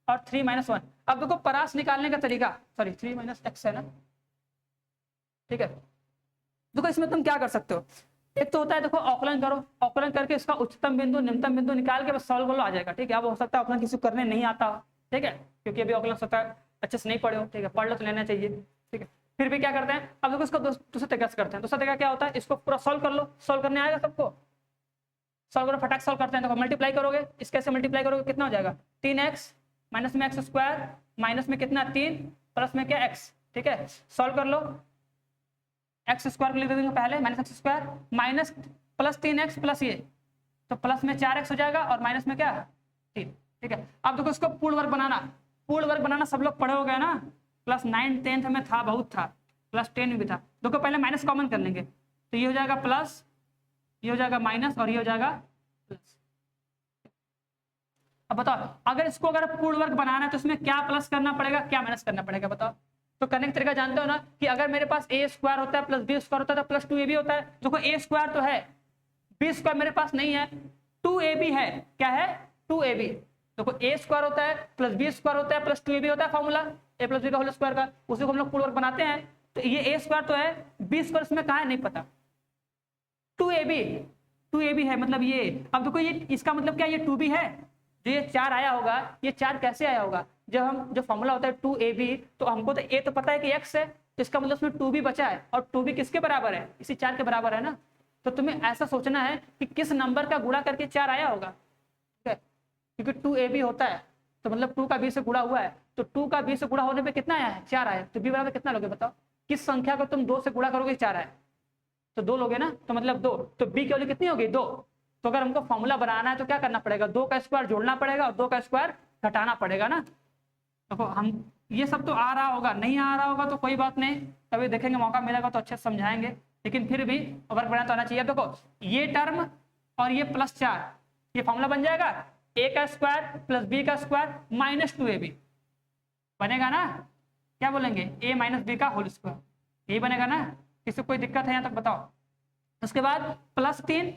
Speaker 1: और 3-1। अब देखो परास निकालने का तरीका, सॉरी 3 - x है ना, ठीक है। देखो इसमें तुम क्या कर सकते हो, एक तो होता है देखो अवकलन करो, अवकलन करके इसका उच्चतम बिंदु निम्नतम बिंदु निकाल के बस सॉल्व कर लो, आ जाएगा, ठीक है। अब हो सकता है अवकलन किसी को करने नहीं आता हो, ठीक है, क्योंकि अभी अवकलन सकता है अच्छे से नहीं पढ़े हो, ठीक है, पढ़ लो तो लेना चाहिए, ठीक है। फिर भी क्या करते हैं, अब देखो इसको दूसरे तरीके से करते हैं। दूसरा तरीका क्या होता है, इसको पूरा सॉल्व कर लो, सॉल्व करने आएगा सबको, सॉल्व करो, फटाक सॉल्व करते हैं। देखो मल्टीप्लाई करोगे, इस कैसे मल्टीप्लाई करोगे, कितना हो जाएगा, 3x, माइनस में x², माइनस में कितना 3, प्लस में क्या x, ठीक है। सॉल्व कर लो, x² लिख देंगे पहले, -x² minus plus 3x plus ये, तो प्लस में 4x हो जाएगा और माइनस में क्या 3, ठीक है। अब देखो इसको पूर्ण वर्ग बनाना, पूर्ण वर्ग बनाना सब लोग पढ़े हो गए ना, क्लास 9 10th में था, बहुत था, क्लास 10 में भी था। देखो पहले माइनस कॉमन कर लेंगे, तो ये हो जाएगा प्लस, ये हो जाएगा माइनस और ये हो जाएगा प्लस। अब बताओ अगर इसको अगर पूर्ण वर्ग बनाना है तो इसमें क्या प्लस करना पड़ेगा, क्या माइनस करना पड़ेगा, बताओ। तो करने का तरीका जानते हो ना कि अगर मेरे पास a² होता है प्लस b² होता है तो प्लस 2ab होता है। देखो a² तो है, b² मेरे पास नहीं है, 2ab है, क्या है 2ab। देखो a² होता है प्लस b² होता है प्लस 2ab होता है, फॉर्मूला a + b का होल स्क्वायर का, उसी को हम लोग पूर्ण वर्ग बनाते हैं। तो ये a² तो है, b² इसमें कहाँ है नहीं पता, 2ab है, मतलब ये। अब देखो ये इसका मतलब क्या, ये 2b है, जो ये 4 आया होगा, ये 4 कैसे आया होगा, जब हम जो फॉर्मूला होता है 2ab, तो हमको तो a तो पता है कि x है, तो इसका मतलब उसमें 2b बचा है, और 2b किसके बराबर है, इसी 4 के बराबर है ना। तो तुम्हें ऐसा सोचना है कि किस नंबर का गुणा करके 4 आया होगा, ठीक है, क्योंकि 2ab होता है तो मतलब 2 का b से गुणा हुआ है, तो 2 का b से गुणा होने पे कितना आया है, 4 आया, तो b बराबर कितना लोगे बताओ, किस संख्या को तुम 2 से गुणा करोगे 4 आए, तो 2 लोगे ना, तो मतलब 2, तो b की वैल्यू कितनी होगी 2। तो अगर हमको फॉर्मूला बनाना है तो क्या करना पड़ेगा, 2 का स्क्वायर जोड़ना पड़ेगा और 2 का स्क्वायर घटाना पड़ेगा ना। देखो हम ये सब तो आ रहा होगा, नहीं आ रहा होगा तो कोई बात नहीं, कभी देखेंगे मौका मिलेगा तो अच्छे से समझाएंगे, लेकिन फिर भी वर्क बनाना तो आना चाहिए। देखो ये टर्म और ये +4, ये फॉर्मूला बन जाएगा a का स्क्वायर प्लस b का स्क्वायर माइनस 2ab बनेगा ना, क्या बोलेंगे a माइनस b का होल स्क्वायर, यही बनेगा ना। किसी को कोई दिक्कत है यहाँ तक बताओ। उसके बाद +3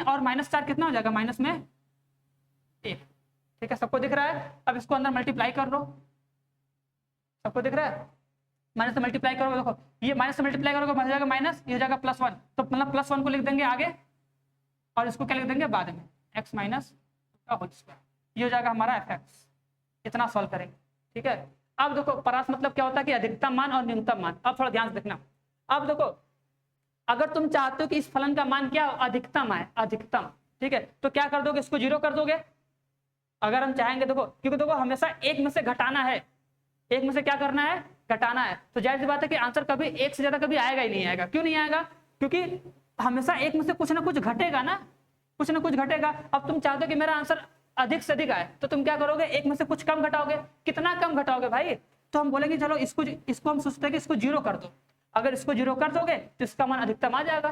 Speaker 1: और -4 कितना हो जाएगा, माइनस में 1, ठीक है, सबको दिख रहा है। अब इसको अंदर मल्टीप्लाई कर लो, सबको दिख रहा है, माइनस से मल्टीप्लाई करोगे, देखो ये माइनस से मल्टीप्लाई करोगे बन जाएगा माइनस, ये हो जाएगा +1, तो मतलब +1 को लिख देंगे आगे और इसको क्या लिख देंगे बाद में, x माइनस का होल स्क्वायर, ये हो जाएगा हमारा fx। इतना सॉल्व करेंगे, ठीक है। अब देखो परास मतलब क्या होता है कि अधिकतम मान और न्यूनतम मान। अब थोड़ा ध्यान से देखना, अब देखो अगर तुम चाहते हो कि इस फलन का मान क्या अधिकतम आए, अधिकतम, ठीक है, तो क्या कर दोगे, इसको 0 कर दोगे। अगर हम चाहेंगे, देखो क्योंकि देखो हमेशा एक में से घटाना है, एक में से क्या करना है, घटाना है, तो जाहिर सी बात है कि आंसर कभी एक से ज्यादा कभी आएगा ही नहीं आएगा। क्यों नहीं आएगा, क्योंकि हमेशा एक में से कुछ ना कुछ घटेगा ना, कुछ ना कुछ घटेगा। अब तुम चाहते हो कि मेरा आंसर अधिक से अधिक आए, तो तुम क्या करोगे, एक में से कुछ कम घटाओगे। कितना कम घटाओगे भाई, तो हम बोलेंगे चलो इसको हम सोचते हैं कि इसको 0 कर दो। अगर इसको 0 कर दोगे तो इसका मान अधिकतम आ जाएगा,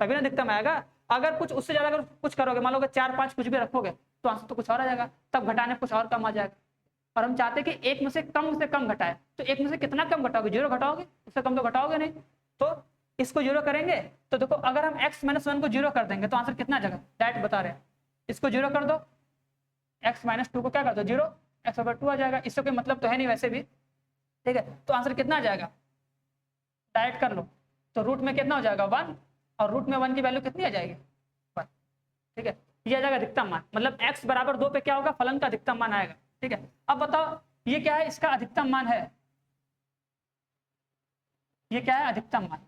Speaker 1: तभी ना अधिकतम आएगा। अगर कुछ उससे ज्यादा अगर कुछ करोगे, मान लो 4 5 कुछ भी रखोगे, तो आंसर तो कुछ और आ जाएगा, तब घटाने कुछ और कम आ जाएगा। और हम चाहते हैं कि एक में से कम घटाए, तो एक में से कितना कम घटाओगे, 0 घटाओगे, उससे कम तो घटाओगे नहीं। तो इसको 0 करेंगे, तो देखो अगर हम x - 1 को 0 कर देंगे तो आंसर कितना आ जाएगा, डायरेक्ट बता रहे हैं, इसको 0 कर दो, x - 2 को क्या कर दो 0, x/2 आ जाएगा। इससे कोई मतलब तो है नहीं वैसे भी, ठीक है, तो आंसर कितना आ जाएगा, डायरेक्ट कर लो, तो रूट में कितना हो जाएगा 1, और रूट में 1 की वैल्यू कितनी आ जाएगी 1, ठीक है, ये आ जाएगा अधिकतम मान। मतलब x बराबर 2 पे क्या होगा, फलन का अधिकतम मान आएगा, ठीक है। अब बताओ ये क्या है, इसका अधिकतम मान है, ये क्या है अधिकतम मान,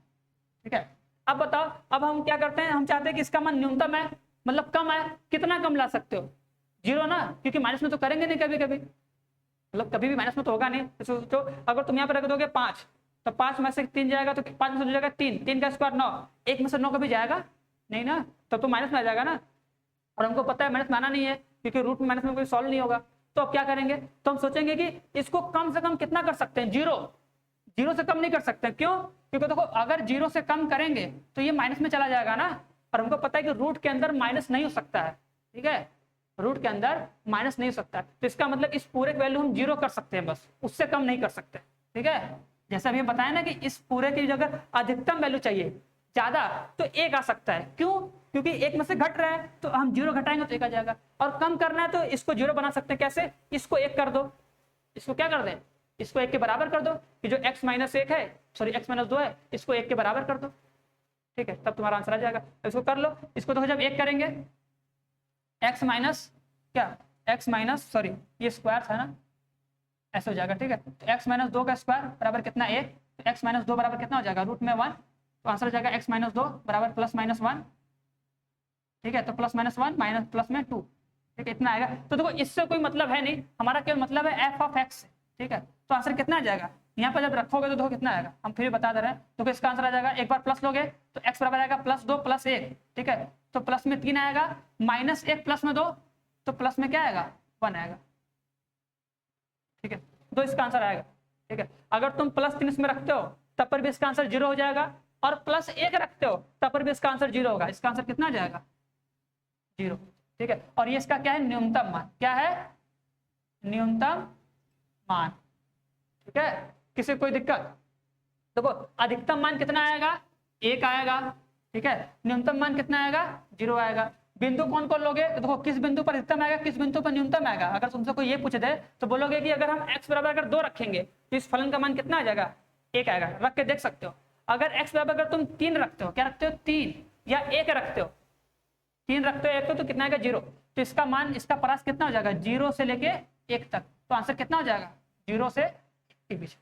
Speaker 1: ठीक है। अब बताओ, अब हम क्या करते हैं, हम चाहते हैं कि इसका मान न्यूनतम है, मतलब कम है, कितना कम ला सकते हो, 0 ना, क्योंकि माइनस में तो करेंगे नहीं कभी कभी, मतलब कभी भी माइनस में तो होगा नहीं। तो अगर तुम यहाँ पर रख दोगे 5, तो 5 में से 3 जाएगा, तो 5 में से हो जाएगा 3, 3 का स्क्वायर 9, 1 में से 9 कभी जाएगा नहीं ना, तब तो माइनस में आ जाएगा ना। और हमको पता है माइनस में आना नहीं है, क्योंकि रूट में माइनस में कोई सॉल्व नहीं होगा। तो अब क्या करेंगे, तो हम सोचेंगे कि इसको कम से कम कितना कर सकते हैं, 0 से कम नहीं कर सकते। क्यों, क्योंकि देखो अगर 0 से कम करेंगे तो ये माइनस में चला जाएगा ना, और हमको पता है कि रूट के अंदर माइनस नहीं हो सकता है, ठीक है, रूट के अंदर माइनस नहीं हो सकता है। तो इसका मतलब इस पूरे वैल्यू हम 0 कर सकते हैं, बस उससे कम नहीं कर सकते, ठीक है। जैसे अभी बताया ना कि इस पूरे की जगह अधिकतम वैल्यू चाहिए ज्यादा, तो 1 आ सकता है। क्यों, क्योंकि 1 में से घट रहा है, तो हम 0 घटाएंगे तो 1 आ जाएगा। और कम करना है तो इसको 0 बना सकते हैं, कैसे, इसको 1 कर दो, इसको क्या कर दें, इसको 1 के बराबर कर दो, कि जो x - 1 है, सॉरी x - 2 है, इसको 1 के बराबर कर दो, ठीक है, तब तुम्हारा आंसर आ जाएगा। इसको कर लो, इसको देखो जब 1 करेंगे, x माइनस क्या, सॉरी ये स्क्वायर था ना, ऐसे हो जाएगा, ठीक है। तो x - 2 का स्क्वायर बराबर कितना 1, तो x - 2 बराबर कितना हो जाएगा, रूट में 1, तो आंसर हो जाएगा x - 2 बराबर +-1, ठीक है, तो +-1 माइनस प्लस में 2, ठीक है, इतना आएगा। तो देखो इससे कोई मतलब है नहीं, हमारा केवल मतलब है f(x), ठीक है। तो आंसर कितना आ जाएगा, यहाँ पर जब रखोगे तो देखो कितना आएगा, हम फिर बता दे रहे हैं। तो इसका आंसर आ जाएगा, एक बार प्लस लोगे तो x बराबर आएगा +2 + 1, ठीक है, तो प्लस में 3 आएगा, -1 प्लस में 2, तो प्लस में क्या आएगा 1 आएगा, ठीक है, तो इसका आंसर आएगा, ठीक है। अगर तुम +3 इसमें रखते हो तब पर भी इसका आंसर 0 हो जाएगा, और +1 रखते हो तब पर भी इसका आंसर 0 होगा। इसका आंसर कितना आ जाएगा 0, ठीक है। और ये इसका क्या है, न्यूनतम मान, क्या है, न्यूनतम मान, ठीक है। किसी कोई दिक्कत, देखो अधिकतम मान कितना आएगा 1 आएगा, ठीक है, न्यूनतम मान कितना आएगा 0 आएगा। बिंदु कौन कौन लोगे, तो देखो किस बिंदु पर अधिकतम आएगा, किस बिंदु पर न्यूनतम आएगा। अगर तुमसे कोई ये पूछ दे तो बोलोगे कि अगर हम x बराबर अगर 2 रखेंगे तो इस फलन का मान कितना आ जाएगा 1 आएगा, रख के देख सकते हो। अगर x बराबर अगर तुम 3 रखते हो, क्या रखते हो 3 या 1 रखते हो, 3 रखते हो 1 तो कितना आएगा 0, तो इसका मान इसका प्रास कितना हो जाएगा 0 से लेके 1 तक, तो आंसर कितना हो जाएगा 0 से 1 के बीच।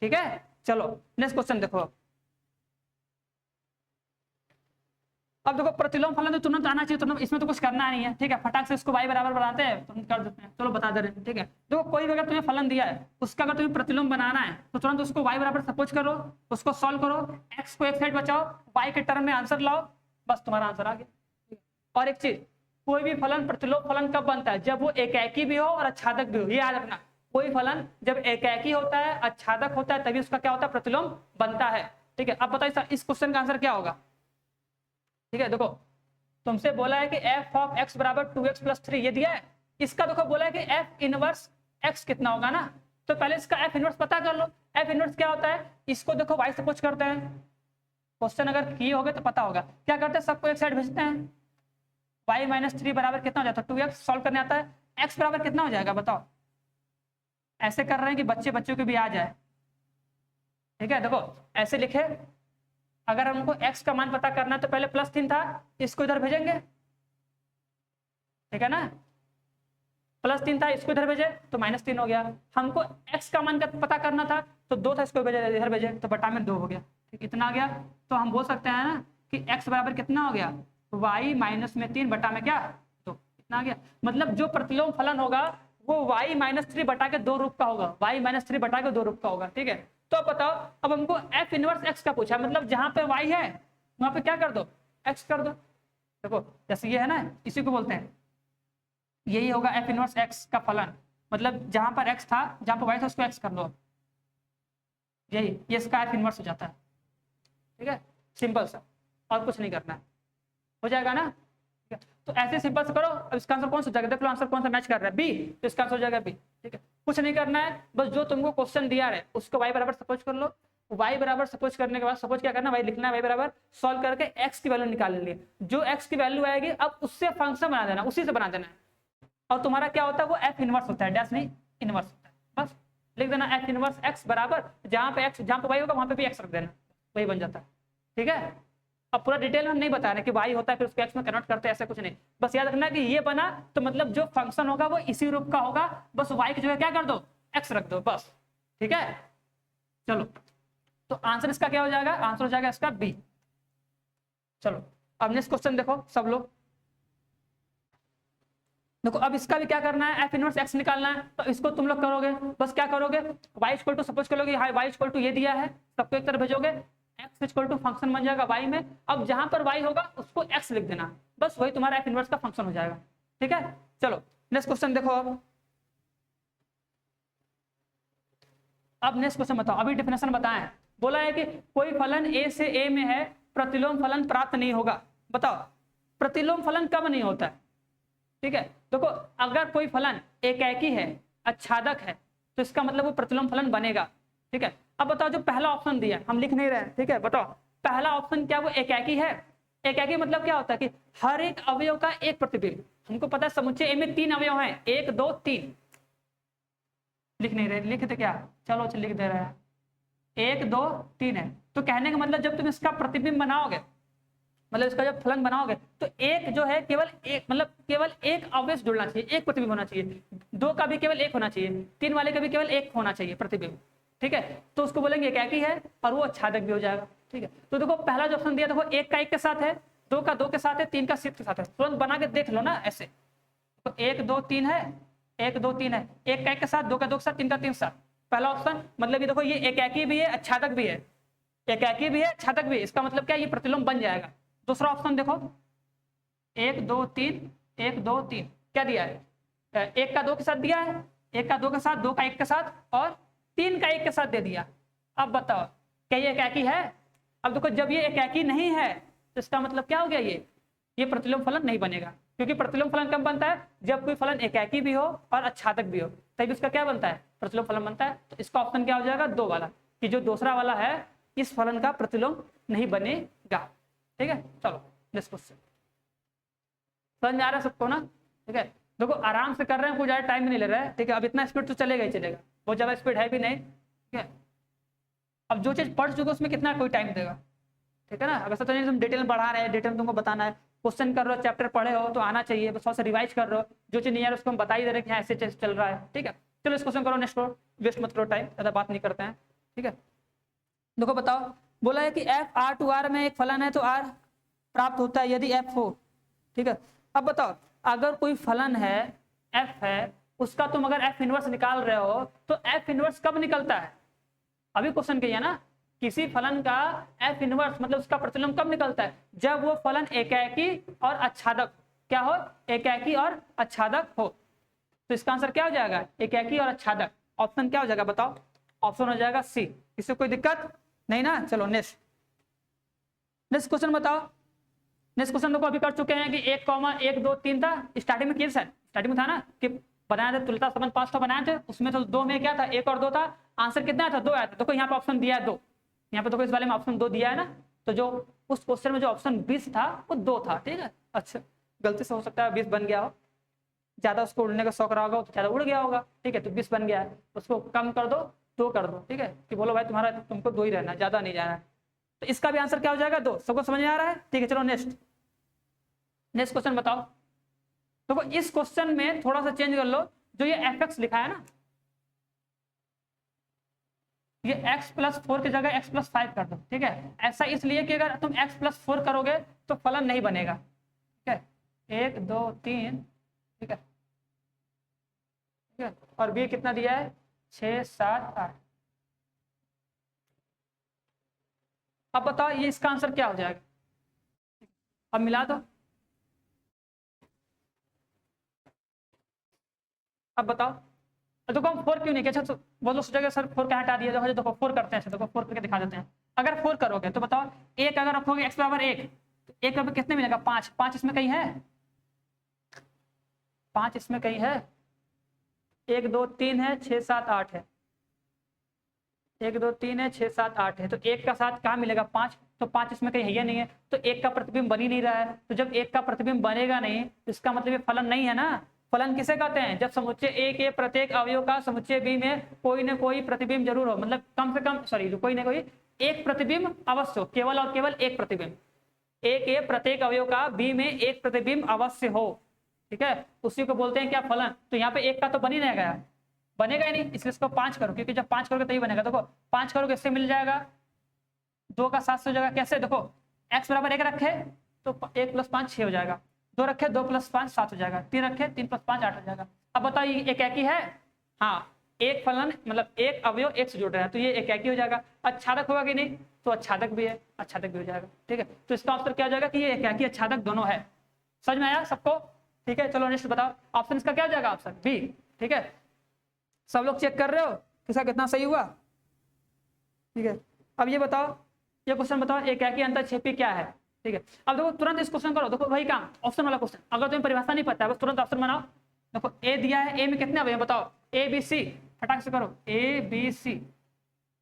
Speaker 1: ठीक है, चलो नेक्स्ट क्वेश्चन देखो। अब देखो प्रतिलोम फलन तो तुरंत आना चाहिए, तुरंत इसमें तो कुछ करना नहीं है, ठीक है, फटाक से इसको y बराबर बनाते हैं, तुरंत कर देते हैं, चलो बता दे रहे हैं। ठीक है, देखो कोई भी अगर तुम्हें फलन दिया है उसका अगर तुम्हें प्रतिलोम बनाना है तो तुरंत उसको y बराबर सपोज करो, उसको सॉल्व करो, x को एक साइड बचाओ, y के टर्म में आंसर लाओ, बस तुम्हारा आंसर आ गया। और एक चीज, कोई भी फलन प्रतिलोम फलन कब बनता है, जब वो एकाकी भी हो और आच्छादक भी हो, ये याद रखना। कोई फलन जब एकाकी होता है आच्छादक होता है तभी उसका क्या होता है प्रतिलोम बनता है। ठीक है, अब बताइए इस क्वेश्चन का आंसर क्या होगा। ठीक है, देखो तुमसे बोला है कि f ऑफ x बराबर 2x प्लस 3 ये दिया है, इसका देखो बोला है कि f इनवर्स x कितना होगा ना, तो पहले इसका f इनवर्स पता कर लो। f इनवर्स क्या होता है, इसको देखो y सपोज करते हैं, क्वेश्चन अगर किए होगे तो पता होगा, क्या करते हैं सबको एक साइड भेजते हैं, y माइनस 3 बराबर कितना हो जाता है 2x, सॉल्व करने आता है, x बराबर कितना हो जाएगा बताओ, ऐसे कर रहे हैं कि बच्चों को भी आ जाए। ठीक है, देखो ऐसे लिखे, अगर हमको x का मान पता करना है तो पहले +3 था, इसको इधर भेजेंगे, ठीक है ना, +3 था इसको इधर भेजे तो -3 हो गया। हमको x का मान का पता करना था तो 2 था, इसको भेजे इधर भेजे तो बटा में 2 हो गया। ठीक, इतना आ गया, तो हम बोल सकते हैं ना कि x बराबर कितना हो गया y माइनस में 3 बटा में क्या 2, इतना आ गया। मतलब जो प्रतिलोम फलन होगा वो y माइनस 3 बटा के 2 रूप का होगा, y माइनस 3 बटा के 2 रूप का होगा। ठीक है, तो बताओ अब हमको f इनवर्स x का पूछा, मतलब जहां पे y है वहां पे क्या कर दो x कर दो। देखो जैसे ये है ना, इसी को बोलते हैं, यही होगा f इनवर्स x का फलन, मतलब जहां पर x था जहां पर y था उसको x कर दो, यही ये इसका f इनवर्स हो जाता है। ठीक है, सिंपल सा, और कुछ नहीं करना है, हो जाएगा ना। ठीक है, तो ऐसे सिंपल से करो। अब इसका आंसर कौन सा हो जाएगा, देख लो आंसर कौन सा मैच कर रहा है, बी, तो इसका आंसर हो जाएगा बी। ठीक है, कुछ नहीं करना है, बस जो तुमको क्वेश्चन दिया है उसको y बराबर सपोज कर लो, y बराबर सपोज करने के बाद सपोज क्या करना, y लिखना है, y बराबर सॉल्व करके x की वैल्यू निकाल लेंगे, जो x की वैल्यू आएगी अब उससे फंक्शन बना देना, उसी से बना देना है, और तुम्हारा क्या होता है वो f इनवर्स होता है, डैश नहीं इनवर्स होता है, बस लिख देना f इनवर्स x बराबर जहां पे y होगा वहां पे भी x रख देना, वही बन जाता है। ठीक है, अब पूरा डिटेल में हम नहीं बता रहे कि y होता है फिर उसको x में कन्वर्ट करते हैं, ऐसा कुछ नहीं, बस याद रखना कि ये बना तो मतलब जो फंक्शन होगा वो इसी रूप का होगा, बस y की जगह क्या कर दो x रख दो बस। ठीक है, चलो तो आंसर इसका क्या हो जाएगा, आंसर हो जाएगा इसका बी। चलो अब नेक्स्ट क्वेश्चन देखो सब लोग, देखो अब इसका भी क्या करना है, f इनवर्स x निकालना है, तो इसको तुम लोग करोगे, बस क्या करोगे y इक्वल टू सपोज करोगे, हां y इक्वल टू ये दिया है, सबको एक तरफ भेजोगे, x इक्वल टू फंक्शन बन जाएगा y में, अब जहां पर y होगा उसको x लिख देना, बस वही तुम्हारा f इनवर्स का फंक्शन हो जाएगा। ठीक है, चलो नेक्स्ट क्वेश्चन देखो। अब नेक्स्ट क्वेश्चन बताओ, अभी डेफिनेशन बताएं, बोला है कि कोई फलन a से a में है, प्रतिलोम फलन प्राप्त नहीं होगा। बताओ प्रतिलोम फलन कब नहीं होता है। ठीक है, देखो अगर कोई फलन एकाकी है आच्छादक है तो इसका मतलब वो प्रतिलोम फलन बनेगा। ठीक है, अब बताओ जो पहला ऑप्शन दिया हम लिख नहीं रहे, ठीक है, बताओ पहला ऑप्शन क्या वो एकाकी है, एकाकी मतलब क्या होता है कि हर एक अवयव का एक प्रतिबिंब, हमको पता है समुच्चय ए में 3 अवयव हैं, 1 2 3, लिख नहीं रहे, लिख दे क्या, चलो अच्छा लिख दे रहा है, 1 2 3 है, तो कहने का मतलब जब तुम इसका प्रतिबिंब बनाओगे, मतलब इसका जब फलन बनाओगे तो एक जो है केवल एक, मतलब केवल एक अवयव जुड़ना चाहिए, एक प्रतिबिंब होना चाहिए, 2 का भी केवल 1 होना चाहिए, 3 वाले का भी केवल 1 होना चाहिए प्रतिबिंब। ठीक है, तो उसको बोलेंगे एकाकी है और वो आच्छादक भी हो जाएगा। ठीक है, तो देखो पहला जो ऑप्शन दिया देखो 1 का 1 के साथ है, 2 का 2 के साथ है, 3 का 6 के साथ है, तुरंत बना के देख लो ना ऐसे, तो 1 2 3 है, 1 2 3 है, 1 का 1 के साथ, 2 का 2 के साथ, 3 का 3 के साथ, पहला ऑप्शन मतलब ये देखो ये एकाकी भी है आच्छादक भी है, एकाकी भी है आच्छादक भी है, इसका मतलब क्या ये प्रतिलोम बन जाएगा। दूसरा ऑप्शन देखो 1 2 3 1 2 3 क्या दिया है, 1 का 2 के साथ दिया है, 1 का 2 के साथ, 2 का 1 के साथ और 3 का 1 के साथ दे दिया। अब बताओ क्या ये एकाकी है। अब देखो जब ये एकाकी नहीं है तो इसका मतलब क्या हो गया, ये प्रतिलोम फलन नहीं बनेगा, क्योंकि प्रतिलोम फलन कब बनता है जब कोई फलन एकाकी भी हो और आच्छादक भी हो, तभी उसका क्या बनता है प्रतिलोम फलन बनता है। तो इसका ऑप्शन क्या हो जाएगा 2 वाला, कि जो दूसरा वाला है इस फलन का प्रतिलोम नहीं बनेगा। ठीक है, चलो नेक्स्ट क्वेश्चन, समझ में आ रहा है सबको ना। ठीक है, देखो आराम से कर रहे हैं, कोई ज्यादा टाइम नहीं ले रहा है। ठीक है, अब इतना स्पीड तो चलेगा ही चलेगा, बहुत ज्यादा स्पीड है भी नहीं। ठीक है, अब जो चीज पढ़ चुके उसमें कितना कोई टाइम देगा, ठीक है ना। अगर तो नहीं तुम डिटेल में पढ़ा रहे हैं, डिटेल में तुमको बताना है, क्वेश्चन कर रहे हो, चैप्टर पढ़े हो तो आना चाहिए, बस थोड़ा सा रिवाइज कर रहे हो, जो चीज नहीं आ रहा उसको हम बता ही दे रहे हैं कि हाँ ऐसे चल रहा है, ठीक है। चलो इस क्वेश्चन करो, नेक्स्ट करो, वेस्ट मत करो टाइम, ज़्यादा बात नहीं करते हैं, ठीक है। देखो बताओ, बोला है कि एफ आर टू आर में एक फलन है तो आर प्राप्त होता है यदि एफ हो, ठीक है। अब बताओ, अगर कोई फलन है एफ है, उसका तुम अगर एफ इनवर्स निकाल रहे हो तो एफ इनवर्स कब निकलता है, अभी क्वेश्चन किया ना, किसी फलन का एफ इनवर्स मतलब उसका प्रतिलोम कब निकलता है, जब वो फलन एकाकी और अच्छादक क्या हो, एकाकी और अच्छादक हो। तो इसका आंसर क्या हो जाएगा, एकाकी और अच्छादक। ऑप्शन क्या हो जाएगा बताओ, ऑप्शन हो जाएगा सी। इससे कोई दिक्कत नहीं ना। चलो नेक्स्ट क्वेश्चन बताओ। नेक्स्ट क्वेश्चन देखो, अभी कर चुके हैं कि 1, 1, 2, 3 था, स्टार्टिंग में किया स्टार्टिंग में था ना कि बनाया था तुलता संबंध 5 तो बनाए थे, उसमें तो 2 में क्या था, 1 और 2 था, आंसर कितना था, 2 आया था। देखो यहाँ पे ऑप्शन दिया है 2, यहाँ पे देखो इस वाले में ऑप्शन 2 दिया है ना, तो जो उस क्वेश्चन में जो ऑप्शन 20 था वो 2 था, ठीक है। अच्छा, गलती से हो सकता है 20 बन गया हो, ज्यादा उसको उड़ने का शौक रहा होगा तो ज्यादा उड़ गया होगा, ठीक है, तो 20 बन गया है, उसको कम कर दो, 2 कर दो, ठीक है, कि बोलो भाई तुम्हारा तुमको 2 ही रहना, ज्यादा नहीं जाना है। तो इसका भी आंसर क्या हो जाएगा, 2। सबको समझ में आ रहा है, ठीक है। चलो नेक्स्ट क्वेश्चन बताओ। देखो इस क्वेश्चन में थोड़ा सा चेंज कर लो, जो ये एफ लिखा है ना, ये x+4 की जगह x+5 कर दो, ठीक है। ऐसा इसलिए कि अगर तुम x+4 करोगे तो फलन नहीं बनेगा, ठीक है। 1, 2, 3, ठीक है, ठीक है। और b कितना दिया है, 6, 7, 8। अब बताओ ये इसका आंसर क्या हो जाएगा, अब मिला दो, अब बताओ। देखो हम 4 क्यों नहीं किया, अच्छा वो लोग सोचेंगे सर 4 क्या हटा दिया, देखो 4 करते हैं, देखो 4 करके दिखा देते हैं। अगर 4 करोगे तो बताओ, 1 अगर रखोगे x बराबर 1 तो 1 बराबर कितने मिलेगा, 5। 5 इसमें कहीं है, 5 इसमें कहीं है, 1, 2, 3 है, 6, 7, 8 है, 1, 2, 3 है, 6, 7, 8 है, तो 1 का साथ कहाँ मिलेगा, 5। तो 5 इसमें कहीं है या नहीं है, तो 1 का प्रतिबिंब बन ही नहीं रहा है। तो जब 1 का प्रतिबिंब बनेगा नहीं तो इसका मतलब ये फलन नहीं है ना। फलन किसे कहते हैं, जब समुच्चय ए के प्रत्येक अवयव का समुच्चय बी में कोई ना कोई प्रतिबिंब जरूर हो, मतलब कम से कम कोई ना कोई एक प्रतिबिंब अवश्य हो, केवल और केवल एक प्रतिबिंब। ए के प्रत्येक अवयव का बी में एक प्रतिबिंब अवश्य हो, ठीक है, उसी को बोलते हैं क्या, फलन। तो यहाँ पे 1 का तो बन ही नहीं गया, बनेगा ही नहीं, इसलिए इसको 5 करो, क्योंकि जब 5 करोगे तभी बनेगा। देखो 5 करोगे इससे मिल जाएगा 2 का 7 हो जाएगा, कैसे, देखो x बराबर 1 रखे तो 1 + 5 6 हो जाएगा, 2 रखे 2 + 5 7 हो जाएगा, 3 रखे 3 + 5 8 हो जाएगा। अब बताओ ये एकाकी है, हाँ, एक फलन मतलब एक अवयव एक से जुड़ रहा है तो ये एकाकी हो जाएगा। अच्छादक होगा कि नहीं, तो अच्छादक भी है, अच्छादक भी हो जाएगा, ठीक है। तो इसका आंसर क्या हो जाएगा कि ये एकाकी अच्छादक दोनों है। समझ में आया सबको, ठीक है। चलो नेक्स्ट बताओ, ऑप्शन इसका क्या हो जाएगा, ऑप्शन बी, ठीक है। सब लोग चेक कर रहे हो किसका कितना सही हुआ, ठीक है। अब ये बताओ, ये क्वेश्चन बताओ, एकाकी अंतःक्षेपी क्या है, ठीक है। अब देखो तुरंत इस क्वेश्चन करो, देखो वही काम, ऑप्शन वाला क्वेश्चन, अगर तुम्हें परिभाषा नहीं पता है बस तुरंत ऑप्शन बनाओ। देखो ए दिया है, ए में कितने अवयव बताओ, ए बी सी, फटाक से करो, ए बी सी।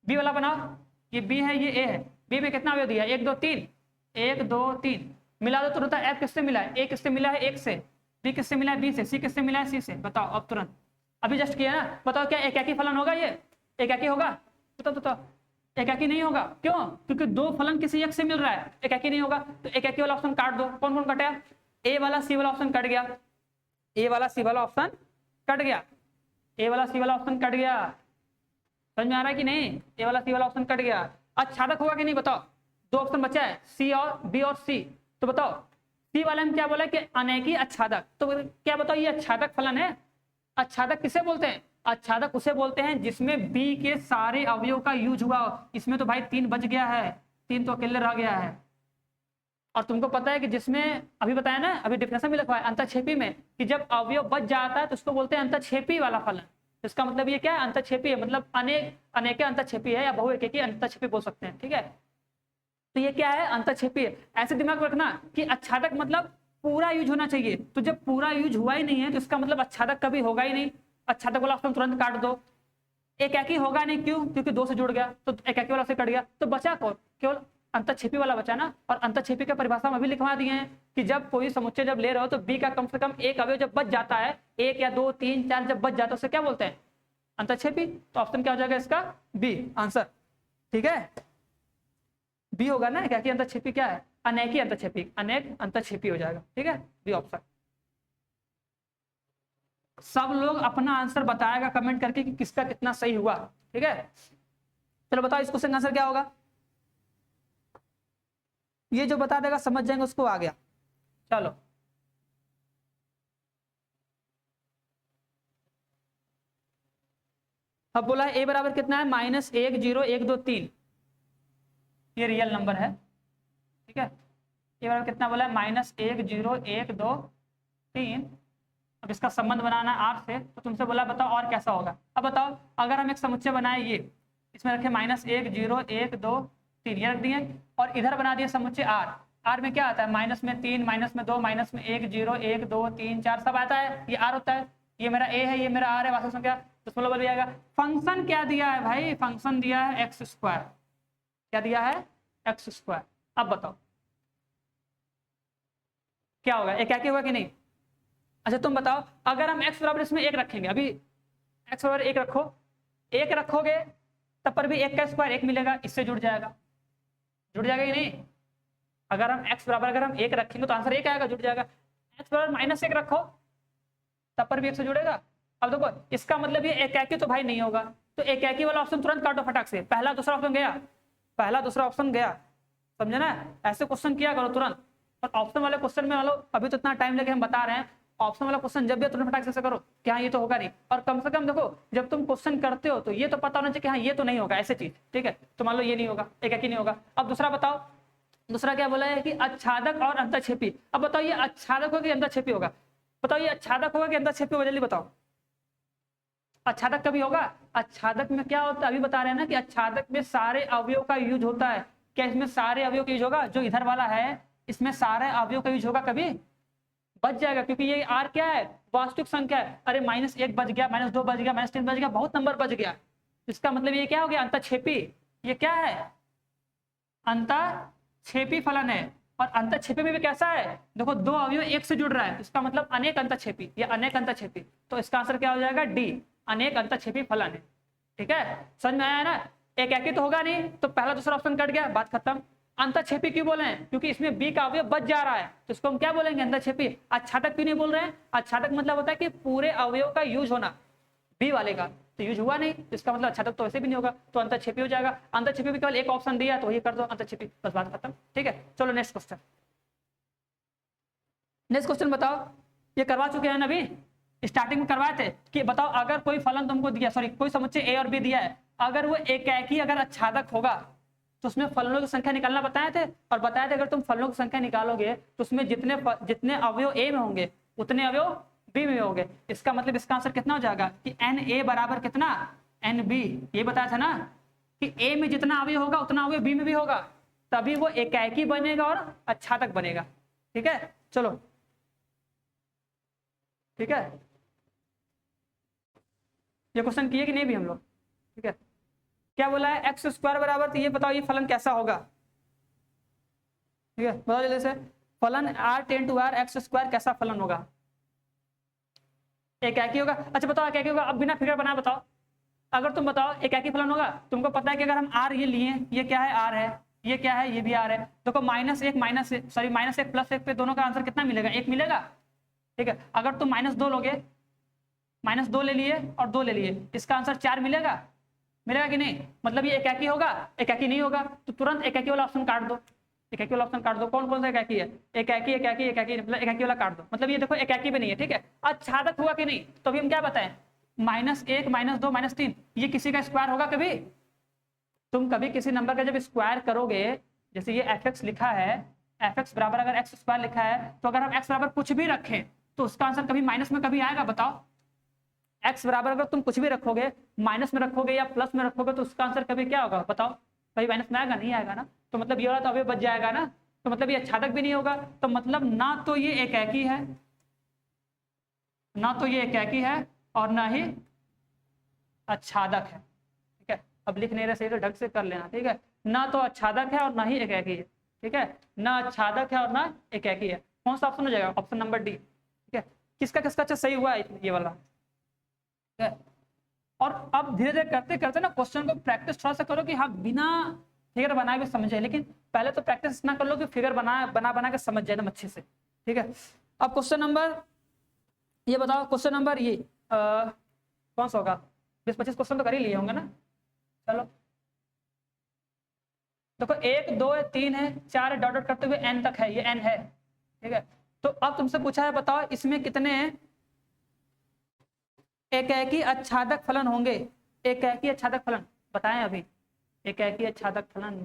Speaker 1: बी वाला बनाओ, ये बी है ये ए है, बी में कितना अवयव दिया है, 1 2 3, 1 2 3, मिला दो तुरंत। एफ किससे मिला है, ए किससे मिला है 1 से, बी किससे मिला है बी से, सी किससे मिला है सी से, बताओ अब तुरंत, अभी जस्ट किया ना, बताओ क्या एकाकी फलन होगा, ये एकाकी होगा, बताओ एकाकी नहीं होगा, क्यों, क्योंकि 2 फलन किसी एक से मिल रहा है, एकाकी नहीं होगा। तो एकाकी वाला ऑप्शन काट दो, कौन कौन कटा, ए वाला सी वाला ऑप्शन कट गया, ए वाला सी वाला ऑप्शन कट गया, ए वाला सी वाला ऑप्शन कट गया, समझ में आ रहा है कि नहीं, ए वाला सी वाला ऑप्शन कट गया। अच्छादक होगा कि नहीं बताओ, 2 ऑप्शन बचा है, सी और बी और सी, तो बताओ सी वाले में क्या बोला कि अनेकी अच्छादक, तो क्या बताओ ये अच्छादक फलन है। अच्छादक किसे बोलते हैं, अच्छादक उसे बोलते हैं जिसमें बी के सारे अवयव का यूज हुआ। इसमें तो भाई 3 बच गया है, 3 तो अकेले रह गया है। और तुमको पता है कि जिसमें अभी बताया ना, अभी डिफिनेशन भी लिखा है अंतःक्षेपी में, कि जब अवयव बच जाता है तो उसको बोलते हैं अंतःक्षेपी वाला फलन। इसका मतलब ये क्या है, अंतःक्षेपी है, मतलब अनेक अंतःक्षेपी है, या बहुएकेकी अंतःक्षेपी बोल सकते हैं, ठीक है। तो ये क्या है, अंतःक्षेपी है। ऐसे दिमाग में रखना कि अच्छादक मतलब पूरा यूज होना चाहिए, तो जब पूरा यूज हुआ ही नहीं है तो इसका मतलब अच्छादक कभी होगा ही नहीं। अच्छादक वाला ऑप्शन तुरंत काट दो। एकाकी होगा नहीं, क्यों, क्योंकि 2 से जुड़ गया, तो एकाकी वाला से कट गया, तो बचा कौन, केवल अंतःक्षेपी वाला बचा ना। और अंतःक्षेपी की परिभाषा में अभी लिखवा दिए हैं कि जब कोई समुच्चय जब ले रहे हो तो बी का कम से कम एक अवयव जब बच जाता है, 1 या 2 3 4 जब बच जाता है उसे क्या बोलते हैं, अंतःक्षेपी। तो ऑप्शन क्या हो जाएगा इसका, बी आंसर, ठीक है, बी होगा ना। एकाकी अंतःक्षेपी क्या है? अनेकी अंतःक्षेपी, अनेक अंतःक्षेपी हो जाएगा। ठीक है, बी ऑप्शन। सब लोग अपना आंसर बताएगा कमेंट करके कि किसका कितना सही हुआ। ठीक है, चलो बताओ इस क्वेश्चन का आंसर क्या होगा। ये जो बता देगा समझ जाएंगे उसको आ गया। चलो अब बोला है ए बराबर कितना है? -1 0 1 2 3। ये रियल नंबर है। ठीक है, ए बराबर कितना बोला है? -1 0 1 2 3। अब इसका संबंध बनाना है आर से, तो तुमसे बोला बताओ और कैसा होगा। अब बताओ अगर हम एक समुच्चय बनाए, ये इसमें रखे -1 0 1 2 3, ये रख दिए, और इधर बना दिए समुच्चय आर। आर में क्या आता है? -3 -2 -1 0 1 2 3 4 सब आता है, ये आर होता है। ये मेरा ए है, ये मेरा आर है, वास्तविक संख्या। तो बोल जाएगा फंक्शन क्या दिया है भाई? फंक्शन दिया है x²। क्या दिया है? x²। अब बताओ क्या होगा? एक क्या होगा कि नहीं? अच्छा तुम बताओ, अगर हम x बराबर इसमें 1 रखेंगे, अभी x बराबर 1 रखो, 1 रखोगे तब पर भी 1 का स्क्वायर 1 मिलेगा, इससे जुड़ जाएगा। जुड़ जाएगा कि नहीं? अगर हम x बराबर अगर हम 1 रखेंगे तो आंसर 1 आएगा, जुड़ जाएगा। x बराबर -1 रखो तब पर भी 1 से जुड़ेगा। अब देखो इसका मतलब ये एकाकी तो भाई नहीं होगा, तो एकाकी वाला ऑप्शन तुरंत काटो फटाक से। पहला दूसरा ऑप्शन गया, पहला दूसरा ऑप्शन गया, समझे ना? ऐसे क्वेश्चन किया करो तुरंत। और ऑप्शन वाले क्वेश्चन में वालों अभी तो इतना टाइम लगे हम बता रहे हैं, ऑप्शन वाला क्वेश्चन जब भी तुरंत फटाक से करो कि हाँ ये तो होगा नहीं। और कम से कम देखो जब तुम क्वेश्चन करते हो तो ये तो पता होना चाहिए कि हाँ ये तो नहीं होगा ऐसे चीज। ठीक है, तो मान लो ये नहीं होगा, एकाकी नहीं होगा। अब दूसरा बताओ, दूसरा क्या बोला है कि आच्छादक और अंतःक्षेपी। अब बताओ ये आच्छादक होगा कि अंतःक्षेपी होगा? बताओ ये आच्छादक होगा कि अंतःक्षेपी होगा? जल्दी बताओ। आच्छादक कभी होगा? आच्छादक में क्या होता है? अभी बता रहे हैं ना कि आच्छादक में सारे अवयव का यूज होता है। क्या इसमें सारे अवयव का यूज होगा? जो इधर वाला है इसमें सारे अवयव का यूज होगा? कभी बच जाएगा, क्योंकि ये आर क्या है? वास्तविक संख्या है। अरे -1 बच गया, -2 बच गया, -3 बच गया, बहुत नंबर बच गया। इसका मतलब ये क्या हो गया? अंतःक्षेपी। ये क्या है? अंतःक्षेपी फलन है। और अंतःक्षेपी में भी कैसा है? देखो दो अवयव एक से जुड़ रहा है, इसका मतलब अनेक अंतःक्षेपी, या अनेक अंतःक्षेपी। तो इसका आंसर क्या हो जाएगा? डी, अनेक अंतःक्षेपी फलन है। ठीक है, समझ में आया ना? एकाकी तो होगा नहीं, तो पहला दूसरा ऑप्शन कट गया, बात खत्म। अंतःक्षेपी क्यों बोले हैं? क्योंकि इसमें बी का अवयव बच जा रहा है, तो इसको हम क्या बोलेंगे? अंतःक्षेपी। आच्छादक क्यों नहीं बोल रहे हैं? आच्छादक मतलब होता है कि पूरे अवयव का यूज होना, बी वाले का तो यूज हुआ नहीं, तो इसका मतलब आच्छादक तो वैसे भी नहीं होगा, तो अंतःक्षेपी हो जाएगा। अंतःक्षेपी भी केवल एक ऑप्शन दिया तो वही कर दो अंतःक्षेपी, बस बात खत्म। ठीक है, चलो नेक्स्ट क्वेश्चन। नेक्स्ट क्वेश्चन बताओ, ये करवा चुके हैं ना अभी, स्टार्टिंग में करवाए थे कि बताओ अगर कोई फलन तुमको दिया, सॉरी कोई समुच्चय ए और बी दिया है, अगर वो एकाकी अगर आच्छादक होगा तो उसमें फलनों की संख्या निकालना बताए थे। और बताए थे अगर तुम फलनों की संख्या निकालोगे तो उसमें जितने जितने अवयव ए में होंगे उतने अवयव बी में होंगे। इसका मतलब इसका आंसर कितना हो जाएगा कि एन ए बराबर कितना? N B. ये बताया था ना कि ए में जितना अवयव होगा उतना अवयव बी में भी होगा, तभी वो एकाकी बनेगा और आच्छादक बनेगा। ठीक है, चलो ठीक है, ये क्वेश्चन किए कि नहीं भी हम लोग? ठीक है, क्या बोला है? x² बराबर, तो ये बताओ ये फलन कैसा होगा? ठीक है, बताओ जल्दी से। फलन r ten to r x² कैसा फलन होगा? एकाकी होगा। अच्छा बताओ एकाकी होगा, अब बिना फिगर बनाए बताओ। अगर तुम बताओ एकाकी फलन होगा, तुमको पता है कि अगर हम r ये लिए, ये क्या है? r है, ये क्या है? ये भी r है। देखो -1 सॉरी -1 +1 पे दोनों का आंसर कितना मिलेगा? 1 मिलेगा। ठीक है, अगर तुम -2 लोगे, -2 ले लिए और 2 ले लिए, इसका आंसर 4 मिलेगा। मिलेगा कि नहीं? मतलब ये एकाकी होगा? एकाकी नहीं होगा, तो तुरंत एकाकी वाला ऑप्शन काट दो। एकाकी वाला ऑप्शन काट दो। कौन कौन सा एकाकी है? एकाकी एकाकी एकाकी, मतलब एकाकी वाला काट दो। मतलब ये देखो एकाकी भी नहीं है। ठीक है, आच्छादक हुआ कि नहीं? तो अभी हम क्या बताएं? -1 -2 -3, ये किसी का स्क्वायर होगा कभी? तुम कभी किसी नंबर का जब स्क्वायर करोगे, जैसे ये f(x) लिखा है, f(x) बराबर अगर x² लिखा है, तो अगर हम x बराबर कुछ भी रखें तो उसका आंसर कभी माइनस में कभी आएगा? बताओ। x बराबर अगर तुम कुछ भी रखोगे, माइनस में रखोगे या प्लस में रखोगे, तो उसका आंसर कभी क्या होगा? बताओ। कभी माइनस में आएगा? नहीं आएगा ना। तो मतलब ये वाला तो अभी बच जाएगा ना, तो मतलब ये आच्छादक भी नहीं होगा। तो मतलब ना तो ये एकाकी है, ना तो ये एकाकी है, और ना ही आच्छादक है। ठीक है, अब लिख नहीं रहे सही तो ढंग से कर लेना। ठीक है, ना तो आच्छादक है और ना ही एकाकी है। ठीक है, ना आच्छादक है और ना एकाकी है। कौन सा ऑप्शन हो जाएगा? Option number D. ठीक है, किसका किसका अच्छा सही हुआ है ये वाला? ठीक है, और अब धीरे धीरे करते करते ना क्वेश्चन को प्रैक्टिस थोड़ा सा करो कि हाँ बिना फिगर बनाए भी समझे, लेकिन पहले तो प्रैक्टिस इतना कर लो कि फिगर बना के समझ जाए एकदम अच्छे से, ठीक है। अब क्वेश्चन नंबर ये बताओ, क्वेश्चन नंबर ये कौन सा होगा, 20-25 क्वेश्चन तो कर ही लिए होंगे ना। चलो देखो 1 2 है 3 है 4 डॉट डॉट करते हुए n तक है, ये n है, ठीक है। तो अब तुमसे पूछा है बताओ इसमें कितने एकैकी आच्छादक फलन होंगे। एकैकी आच्छादक फलन बताएं अभी, एकैकी आच्छादक फलन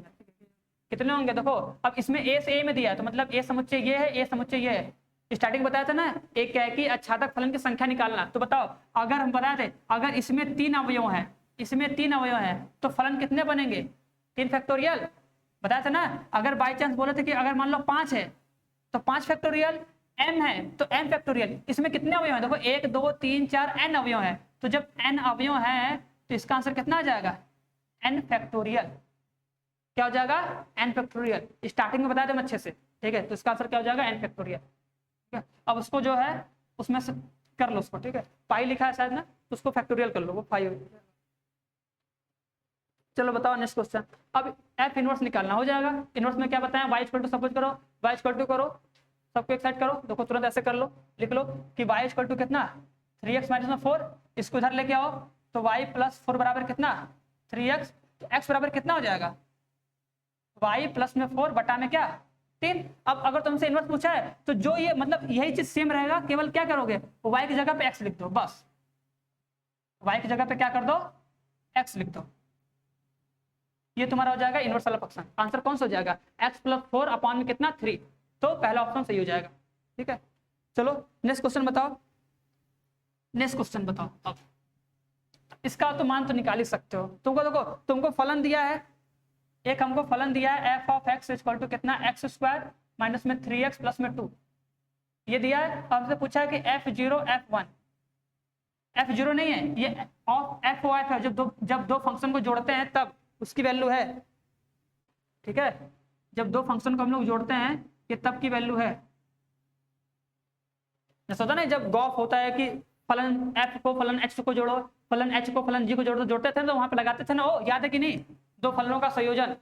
Speaker 1: कितने होंगे। देखो अब इसमें a से a में दिया है तो मतलब a समुच्चय ये है, a समुच्चय ये है। स्टार्टिंग बताया था ना एकैकी आच्छादक फलन की संख्या निकालना, तो बताओ अगर हम बताए थे अगर इसमें 3 अवयव हैं, इसमें 3 अवयव हैं तो फलन कितने बनेंगे, 3 फैक्टोरियल बताया था ना। अगर बाई चांस बोले थे कि अगर मान लो 5 है तो 5 फैक्टोरियल, m है तो n फैक्टोरियल। इसमें कितने अवयव हैं, देखो 1 2 3 4 n अवयव हैं, तो जब n अवयव हैं तो इसका आंसर कितना आ जाएगा, n फैक्टोरियल। क्या हो जाएगा, n फैक्टोरियल। स्टार्टिंग में बताया था अच्छे से, ठीक है। तो इसका आंसर क्या हो जाएगा, n फैक्टोरियल, ठीक है। अब उसको जो है उसमें से कर लो उसको, ठीक है। पाई लिखा है शायद ना, तो उसको फैक्टोरियल कर लो, वो 5 हो। चलो बताओ नेक्स्ट क्वेश्चन। अब एफ इनवर्स निकालना हो जाएगा। इनवर्स में क्या बताएं, y इक्वल टू सपोज करो, y इक्वल टू करो, सबको एक साइड करो, देखो तुरंत ऐसे कर लो, लिख लो कि y इक्वल टू कितना 3x माइनस 4, इसको इधर लेके आओ तो y प्लस 4 बराबर कितना 3x, तो x बराबर कितना हो जाएगा y प्लस में 4 बटा में क्या 3। अब अगर तुमसे इनवर्स पूछा है तो जो ये मतलब यही चीज सेम रहेगा, केवल क्या करोगे y की जगह पे x लिख दो, बस y की जगह पे क्या कर दो x लिख दो, ये तुम्हारा हो जाएगा इनवर्स वाला फंक्शन। आंसर कौन सा हो जाएगा, x प्लस 4 अपॉन में कितना 3, तो पहला ऑप्शन सही हो जाएगा, ठीक है। चलो नेक्स्ट क्वेश्चन बताओ, नेक्स्ट क्वेश्चन बताओ। अब इसका तो मान तो निकाल ही सकते हो। तुमको देखो तुमको फलन दिया है, एक हमको फलन दिया है f of x equal to कितना x स्क्वायर माइनस में 3x प्लस में 2, ये दिया है। हमसे पूछा है कि f0 f1, f0 नहीं है ये ऑफ f o f है, जब दो फंक्शन को जोड़ते हैं तब उसकी वैल्यू है, ठीक है। जब दो फंक्शन को हम लोग जोड़ते हैं ये तब की वैल्यू है। जैसा होता है ना जब गॉफ होता है कि फलन f को फलन x को जोड़ो, फलन h को फलन g को जोड़ो, जोड़ते थे तो वहां पे लगाते थे ना, ओ याद है कि नहीं, दो फलनों का संयोजन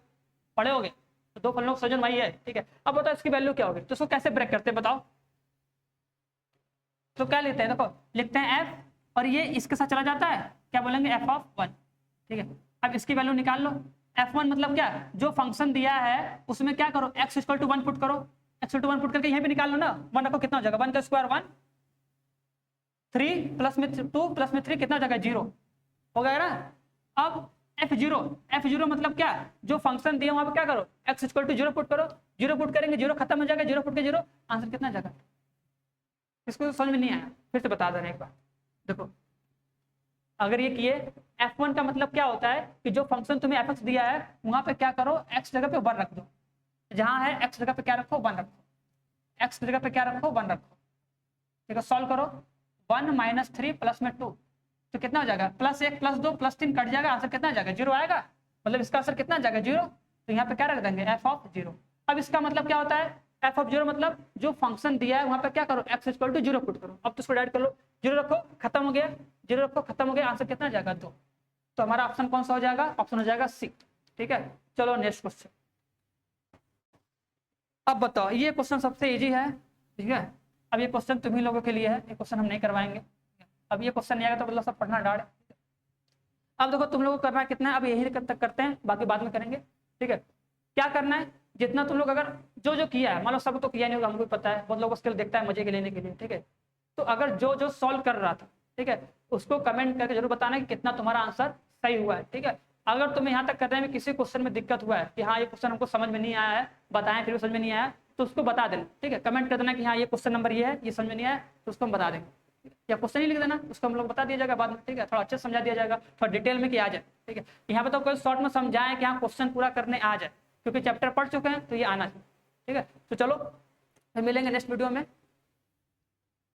Speaker 1: पढ़े होगे, तो दो फलनों का संयोजन वही है, ठीक है। अब बताओ इसकी वैल्यू क्या होगी, तो इसको कैसे ब्रेक करते हैं बताओ। तो क्या लेते हैं, देखो लिखते हैं f और ये इसके साथ चला जाता है, क्या बोलेंगे f ऑफ 1, ठीक है। अब इसकी वैल्यू निकाल लो, f1 मतलब क्या, जो फंक्शन दिया है उसमें क्या करो x इक्वल टू 1 पुट करो, x इक्वल टू 1 पुट करके यहीं पे निकाल लो ना, 1 रखो कितना हो जाएगा 1 का स्क्वायर 1, 3 प्लस में 2 प्लस में 3 कितना हो जाएगा 0 हो गया ना। अब f0 मतलब क्या, जो फंक्शन दिया वहां पे क्या करो x इक्वल टू 0 पुट करो, 0 पुट करेंगे 0 खत्म हो जाएगा, 0 पुट के 0, आंसर कितना आ जाएगा। इसको तो समझ में नहीं आया, फिर से बता देना एक बार। देखो अगर ये किए f1 का मतलब क्या होता है कि जो फंक्शन तुम्हें fx दिया है वहां पे क्या करो x जगह पे 1 रख दो, जहां है x जगह पे क्या रखो 1 रखो, x जगह पे क्या रखो 1 रखो, ठीक है। सॉल्व करो 1 माइनस 3 प्लस में 2 तो कितना हो जाएगा, प्लस 1 प्लस 2 प्लस 3 कट जाएगा, आंसर कितना आ जाएगा 0 आएगा, मतलब इसका आंसर कितना आ जाएगा 0। तो यहाँ पे क्या रख देंगे f ऑफ 0। अब इसका मतलब क्या होता है, f ऑफ 0 मतलब जो फंक्शन दिया है वहां पे क्या करो x इक्वल टू 0 पुट करो। अब तो इसको डायरेक्ट कर लो, 0 रखो खत्म हो गया, 0 रखो खत्म हो गया, आंसर कितना आ जाएगा 2। तो हमारा ऑप्शन कौन सा हो जाएगा, ऑप्शन हो जाएगा सी, ठीक है। चलो नेक्स्ट क्वेश्चन। अब बताओ ये क्वेश्चन सबसे इजी है, ठीक है। अब ये क्वेश्चन तुम्ही लोगों के लिए है, ये क्वेश्चन हम नहीं करवाएंगे। अब ये क्वेश्चन नहीं आएगा तो मतलब सब पढ़ना डाड़। अब देखो तुम लोगों को करना कितना है, अब यही तक करते हैं, बाकी बाद में करेंगे, ठीक है। क्या करना है, जितना तुम लोग अगर जो जो किया है, मान लो सब तो किया नहीं होगा, हमको पता है, बहुत लोग स्किल देखता है मजे के लेने के लिए, ठीक है। तो अगर जो जो सॉल्व कर रहा था, ठीक है, उसको कमेंट करके जरूर बताना कि कितना तुम्हारा आंसर सही हुआ है, ठीक है। अगर तुम्हें यहाँ तक करने में किसी क्वेश्चन में दिक्कत हुआ है कि हाँ ये क्वेश्चन हमको समझ में नहीं आया है, बताएं फिर भी समझ में नहीं आया, तो उसको बता देना, ठीक है। कमेंट कर देना कि हाँ ये क्वेश्चन नंबर ये है, ये समझ में नहीं आया, तो उसको हम बता देंगे, या क्वेश्चन ही लिख देना, उसको हम लोग बता दिया जाएगा बाद में, ठीक है। थोड़ा अच्छे से समझा दिया जाएगा, थोड़ा डिटेल में कि आ जाए, ठीक है। यहाँ पे तो कोई शॉर्ट में समझाएं कि हाँ क्वेश्चन पूरा करने आ जाए, क्योंकि चैप्टर पढ़ चुके हैं तो ये आना चाहिए, ठीक है। तो चलो फिर मिलेंगे नेक्स्ट वीडियो में।